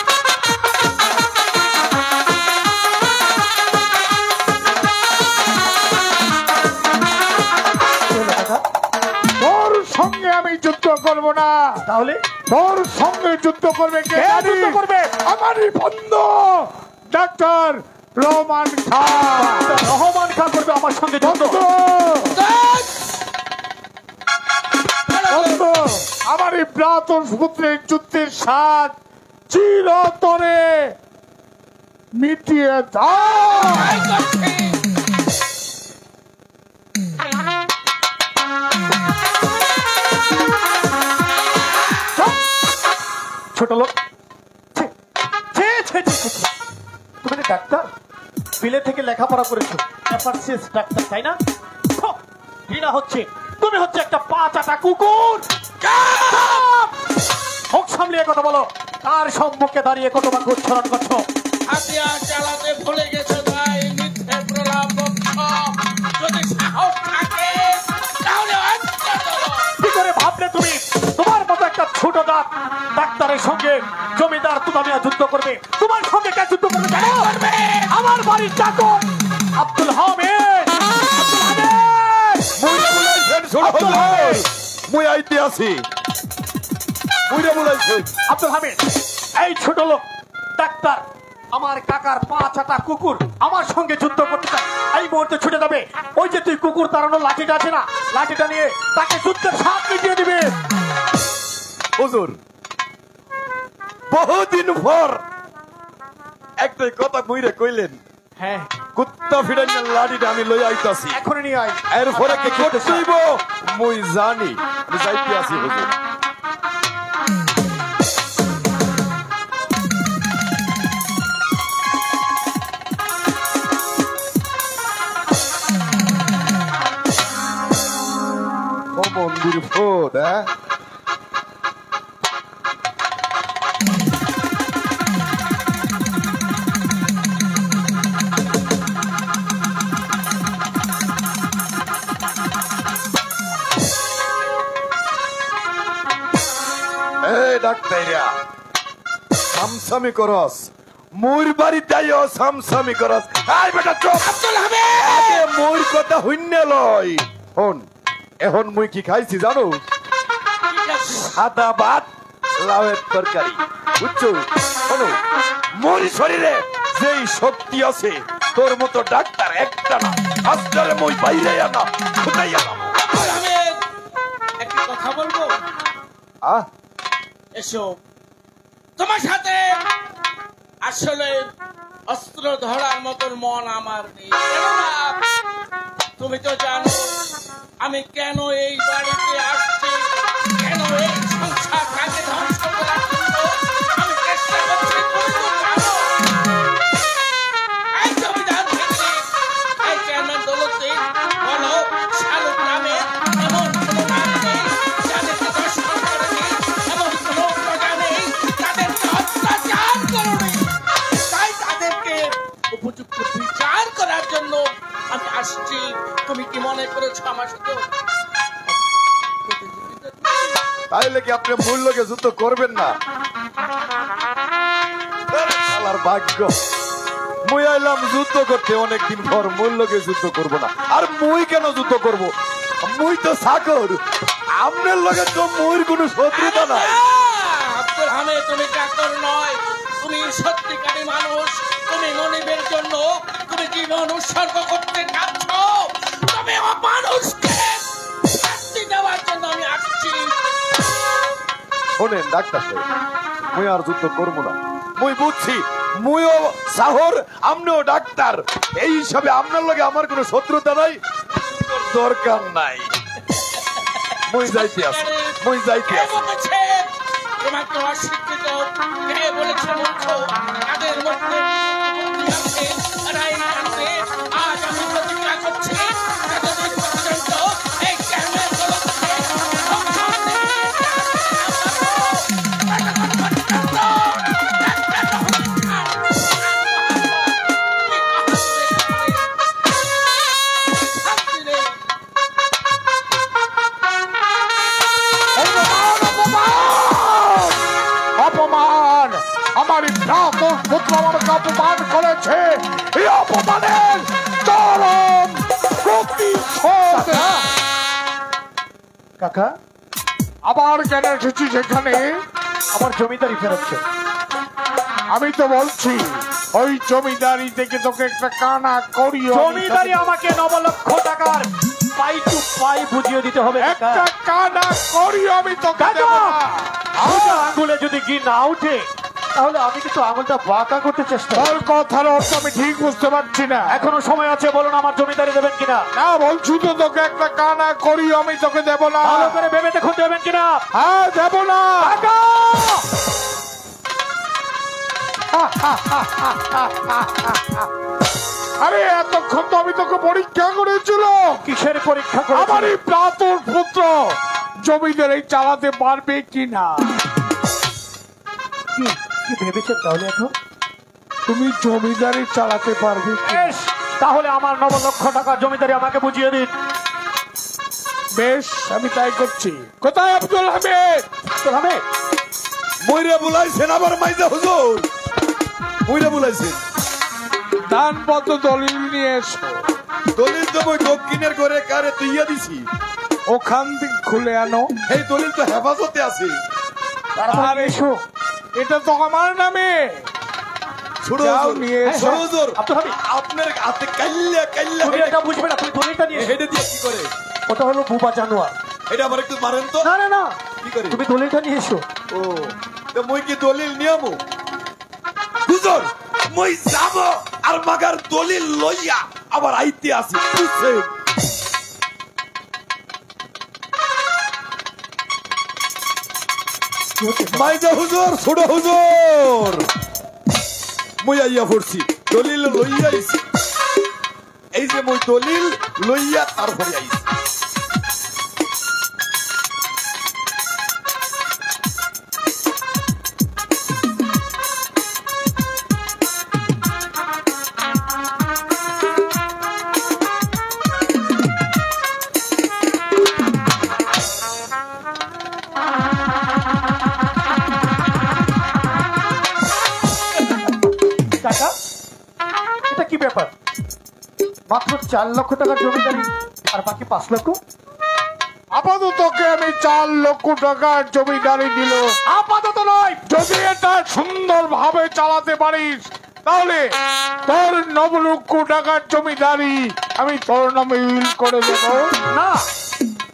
তোর সঙ্গে আমি যুদ্ধ করব না। তাহলে তোর সঙ্গে যুদ্ধ করবে কে? যুদ্ধ করবে আমারই বন্ধু ডাক্তার রহমান খান। রহমান খান করবে আমার সঙ্গে যুদ্ধ। আমার এই প্রাতঃপুত্রের যুদ্ধের স্বাদ চিরতরে মিটিয়ে দাও। ছোট লোক, তুমি ডাক্তার, বিলে থেকে লেখাপড়া করেছো, ডাক্তার, তাই না? ঘৃণা হচ্ছে। তুমি হচ্ছে একটা পাঁচাটা কুকুর। মুখ সামলিয়ে কথা বলো। তার সম্মুখে দাঁড়িয়ে কত বাক্য উচ্চারণ করছো? হাতিয়ার চালাতে ভুলে গেছো ভাই, মিথ্যে প্রলাপ বকছো। যদি সাহস থাকে তাহলে কি করে ভাবলে তুমি তোমার মতো একটা ছোট ডাক্তারের সঙ্গে জমিদার তুতামিয়া যুদ্ধ করবে। তোমার সঙ্গে কে যুদ্ধ করবে জানো? আমার বাড়ির চাকর আব্দুল হামিদ। মুই আইতে আছি। আব্দুল হামিদ এই ছোট লোক ডাক্তার আমার কাকার 5টা কুকুর আমার সঙ্গে যুদ্ধ করতে চায়। এই মুহূর্তে ছুটে যাবে। ওই যে তুই কুকুর তাড়ানোর লাঠিটা আছে না, লাঠিটা নিয়ে তাকে যুদ্ধের স্বাদ মিটিয়ে দিবে। হুজুর, বহুদিন পর একটাই কথা মুইরে কইলেন। হ্যাঁ, কুত্তা ফিরাইয়া লাঠিটা আমি লই আইতাছি। এখনই নিয়ে আয়। এরপরে কি করতে হইব মুই জানি। আমি যাইতে আছি হুজুর। ও মন্দির ফোদ, হ্যাঁ ডাক্তাইরা সামসামি করস, মোর বাড়ি যাইও সামসামি করস। আই বেটা চুপ। আব্দুল হামিদ আগে মোর কথা হইন্নে লয়। হন এখন মুই কি খাইছি জানো? সাদা ভাত লাউয়ের তরকারি, বুঝছো? শোনো, মোর শরীরে যেই শক্তি আছে তোর মতো ডাক্তার একটা না, আজকালে মই বাইরে আনা কোথায় আনা। আব্দুল হামিদ একটা কথা বলবো? আহ এসো, তোমার সাথে আসলে অস্ত্র ধরার মতন মন আমার নেই। কেননা তুমি তো জানো আমি কেন এই বাড়িতে আসছি, কেন এই সংসারটাকে ধ্বংস করার জন্য আমি চেষ্টা করছি। তুমি তো জানো এই জমিদার থেকে এই চেয়ারম্যান দৌলতদিন বলো শালুক নামে এমন কোনো নাম নেই যাদেরকে দর্শন করেনি, এমন কোনো প্রজা নেই তাদেরকে অত্যাচার করনি। তাই তাদেরকে উপযুক্ত বিচার করার জন্য আমি আসছি। তুমি কি মনে করেছো আমার সাথে তাইলে কি আপনি মূল লোকে যুদ্ধ করবেন না? শালার ভাগ্য, মুই আইলাম যুদ্ধ করতে অনেকদিন পর, মূল লোকে যুদ্ধ করব না। আর মুই কেন যুদ্ধ করব? মুই তো সাগর, আপনার লগে তো মুইর কোনো শত্রুতা নাই। আব্দুল হামিদ তুমি চাকর নয়, তুমি সত্যিকারী মানুষ। তুমি মনিবের জন্য তুমি জীবন উৎসর্গ করতে চাচ্ছ। তুমি মানুষকে শাস্তি দেওয়ার জন্য আমি আসছি। শোনেন ডাক্তার সাহেব, মুই আর যুদ্ধ করবো না। মুই বুঝছি মুইও সাহর, আপনিও ডাক্তার, এই হিসাবে আপনার লগে আমার কোনো শত্রুতা নাই, দরকার নাই। মুই যাইতে আছি, মুই যাইতে কে আছি। বলেছে তোমাকে অস্বীকৃত? কে বলেছে মূর্খ? তাদের মধ্যে বুদ্ধি আছে, তারাই জানবে। আজ আমি প্রতিজ্ঞা করছি যতদিন পর্যন্ত এই চেয়ারম্যান দৌলতকে সংসার থেকে অপমান! আমার ব্রাহ্মণ পুত্র আমাকে অপমান করেছে। এই অপমানের চরম প্রতিশোধ। কাকা, আবার কেন এসেছিস এখানে? আমার জমিদারি ফেরত। আমি তো বলছি ওই জমিদারি থেকে তোকে একটা কানা করিও। জমিদারি আমাকে 9 লক্ষ টাকার পাই টু পাই বুঝিয়ে দিতে হবে। একটা কানা করিও আমি তোকে দেব না। আঙুলে যদি ঘি না উঠে তাহলে আমি কিন্তু আঙুলটা বাঁকা করতে চেষ্টা। তোর কথার অর্থ আমি ঠিক বুঝতে পারছি না। এখনো সময় আছে, বলুন আমার জমিদারি দেবেন কিনা? না, বলছি তো তোকে একটা কানা করিও আমি তোকে দেব না। ভালো করে ভেবে দেখুন দেবেন কিনা। হ্যাঁ, দেব না। আরে এতক্ষণ তো আমি তোকে পরীক্ষা করেছিল। কিসের পরীক্ষা? আমার এই প্রাতর পুত্র জমিদার এই চালাতে পারবে কিনা। কি ভেবেছেন তাহলে? এখন তুমি জমিদারি চালাতে পারবে? তাহলে আমার 9 লক্ষ টাকা জমিদারি আমাকে বুঝিয়ে দিন। বেশ, আমি তাই করছি। কোথায় আব্দুল হামিদ? আব্দুল হামিদ মইরা বুলাইছেন আবার মাইজা হুজুর মইরা বুলাইছেন দানপত্র দলিল নিয়ে এসো। দলিল তো মই দক্ষিণের ঘরে কারে তুইয়া দিছি ওখান থেকে খুলে আনো। এই দলিল তো হেফাজতে আছে আর এসো, এটা তো আমার নামে। ছোট যাও হুজুর নিয়ে এসো। ছোট হুজুর আব্দুল হামিদ, আপনার হাতে কাইল্লা কাইল্লা তুমি এটা বুঝবে না, তুমি দলিলটা নিয়ে এসো। হেডে দিয়ে কি করে ওটা হলো বুবা জানোয়ার। এটা আবার একটু মারেন তো না না না, কি করে তুমি দলিলটা নিয়ে এসো। ও তো মই কি দলিল নিয়ামু হুজুর মই যাব আর মাগার দলিল লইয়া আবার আইতে আসি বুঝছেন মাইজা হুজুর ছোট হুজুর মই আইয়া পড়ছি দলিল লইয়া আইছি এই যে মই দলিল লইয়া তারপরে আইছি টাকা, এটা কি ব্যাপার? মাত্র 4 লক্ষ টাকার জমিদারি আর বাকি 5 লক্ষ। আপাতত আমি 4 লক্ষ টাকার জমিদারি দিল। আপাতত নয়, যদি এটা সুন্দর ভাবে চালাতে পারিস তাহলে তোর 9 লক্ষ টাকার জমিদারি আমি তোর নামে উইল করে দেব। না,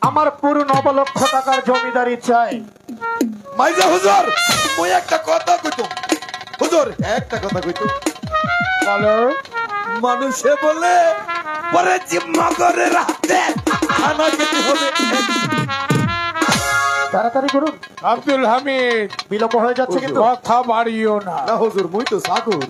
আমার পুরো 9 লক্ষ টাকার জমিদারি চাই। মাইজা হুজুর মই একটা কথা কইতো হুজুর একটা কথা কইতো বলো। মানুষে বলে পরে জিম্মা করে রাতে খানা খেতে হবে তাড়াতাড়ি করুন, আব্দুল হামিদ, বিলম্ব হয়ে যাচ্ছে কিন্তু। কথা বাড়িও না। না হুজুর মই তো সাকুর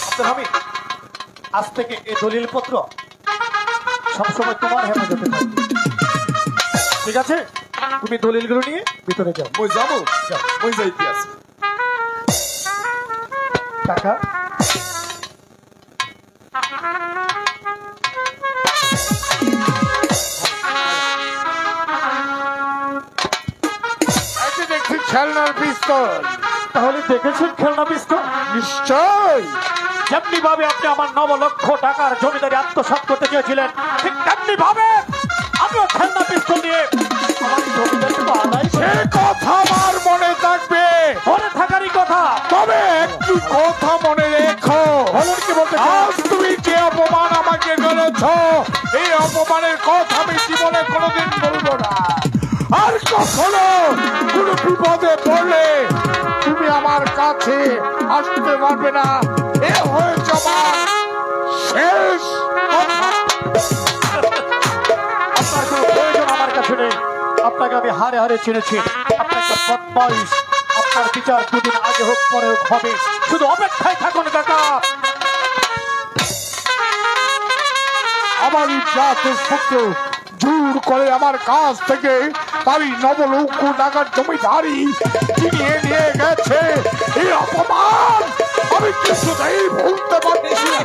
আব্দুল হামিদ, আজ থেকে এই দলিল পত্র সবসময় তোমার হেফাজতে থাকবে, ঠিক আছে? তুমি দলিলগুলো নিয়ে ভিতরে যাও। মই যাবো মই যাইতে আছি টাকা এতে দেখছি খেলনার পিস্তল। তাহলে দেখেছেন খেলনা পিস্তল? নিশ্চয়। যেমনি ভাবে আপনি আমার 9 লক্ষ টাকার জমিদারি আত্মসাৎ করতে চেয়েছিলেন, ঠিক তেমনি ভাবে আমিও খেলনা পিস্তল নিয়ে আমার জমিদারি আদায় সে কথা আমার মনে থাকবে। মনে থাকারই কথা। তবে একটি কথা মনে রেখো। বলুন কি বলতে চান? আজ তুমি যে অপমান আমাকে করেছ, এই অপমানের কথা আমি জীবনে কোনোদিন বলবো না। আর কখনো কোনো বিপদে পড়লে তুমি আমার কাছে আসতে পারবে না। এ হয়েছে আমার শেষ কথা। আপনার কোনো প্রয়োজন আমার কাছে নেই। আপনাকে আমি হারে হারে চিনেছি। আপনি একটা বদমাইশ। আপনার বিচার 2 দিন আগে হোক পরে হোক হবে। শুধু অপেক্ষায় থাকুন কাকা। আমার ইতিহাসের সত্য জোর করে আমার কাছ থেকে তারই 9 লক্ষ টাকার জমিদারি ছিনিয়ে নিয়ে গেছে। এই অপমান আমি কিছুতেই ভুলতে পারছি না।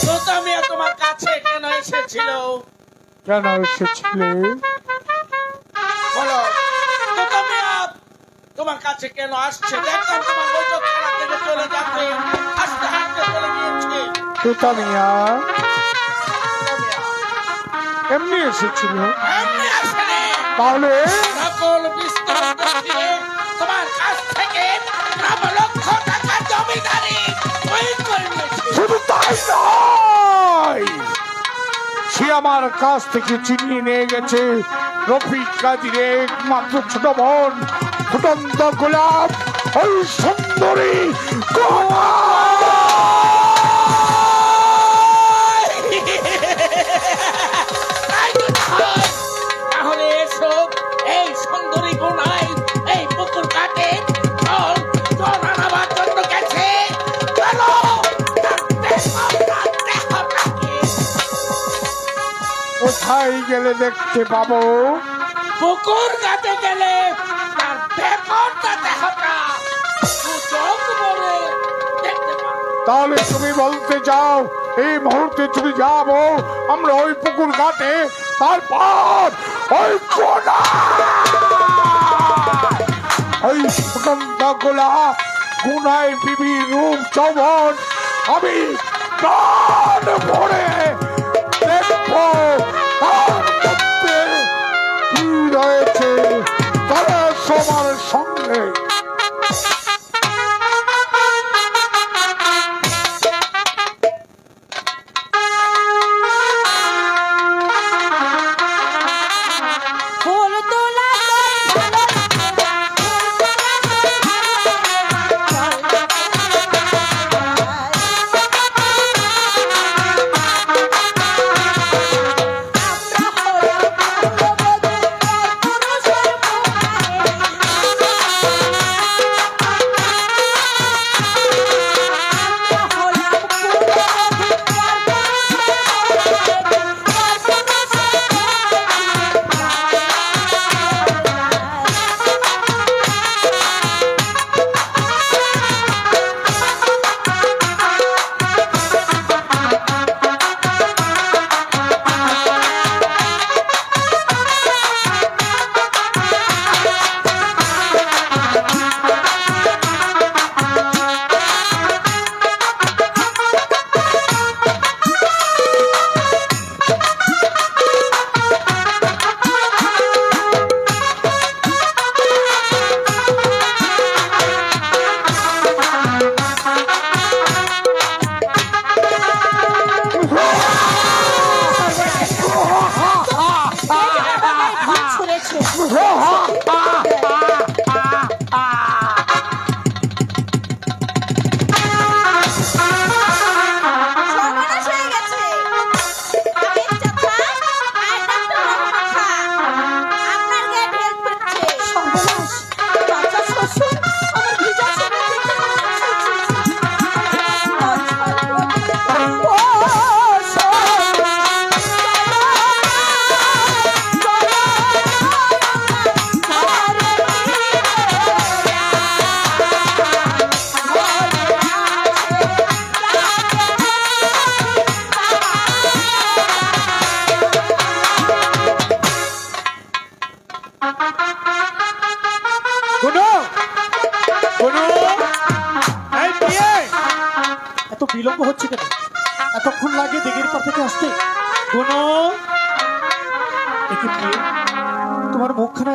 তোতামিয়া তোমার কাছে কেন এসেছিল? কেন এসেছিলে? বলো, তোতামিয়া তোমার কাছে কেন আসছে? দেখলাম তোমার বৈঠক খানা থেকে চলে যাচ্ছে, আস্তে আস্তে চলে গিয়েছে। তোতামিয়া এমনি এসেছিল? এমনি আসেনি। তাহলে সকল বিস্তর দেখিয়ে তোমার কাছ থেকে 9 লক্ষ টাকার জমিদারি ওই করে নিয়েছে। শুধু তাই নয়, সে আমার কাছ থেকে চিনিয়ে নিয়ে গেছে রফিক কাজীর একমাত্র ছোট বোন ফুটন্ত গোলাপ, ওই সুন্দরী তাহলে এসো, এই সুন্দরী গোনাই এই পুকুর কাটে জল জল আনাবার জন্য গেছে। চলো, কোথায় গেলে দেখতে পাবো? পুকুর কাটে গেলে তার ব্যাপারটা দেখাটা চোখ পড়ে দেখতে পাবো। তাহলে তুমি বলতে চাও এই মুহূর্তে তুমি যাবো আমরা ওই পুকুর ঘাটে, তারপর ওই ওই গুলা গুনায় বিবির রূপ যৌবন আমি প্রাণ ভরে দেখবো তার মধ্যে কি রয়েছে তারা সবার সঙ্গে। এত বিলম্ব হচ্ছে কেন? এতক্ষণ লাগে দিঘির পর থেকে আসতে? কোনো তোমার মুখখানা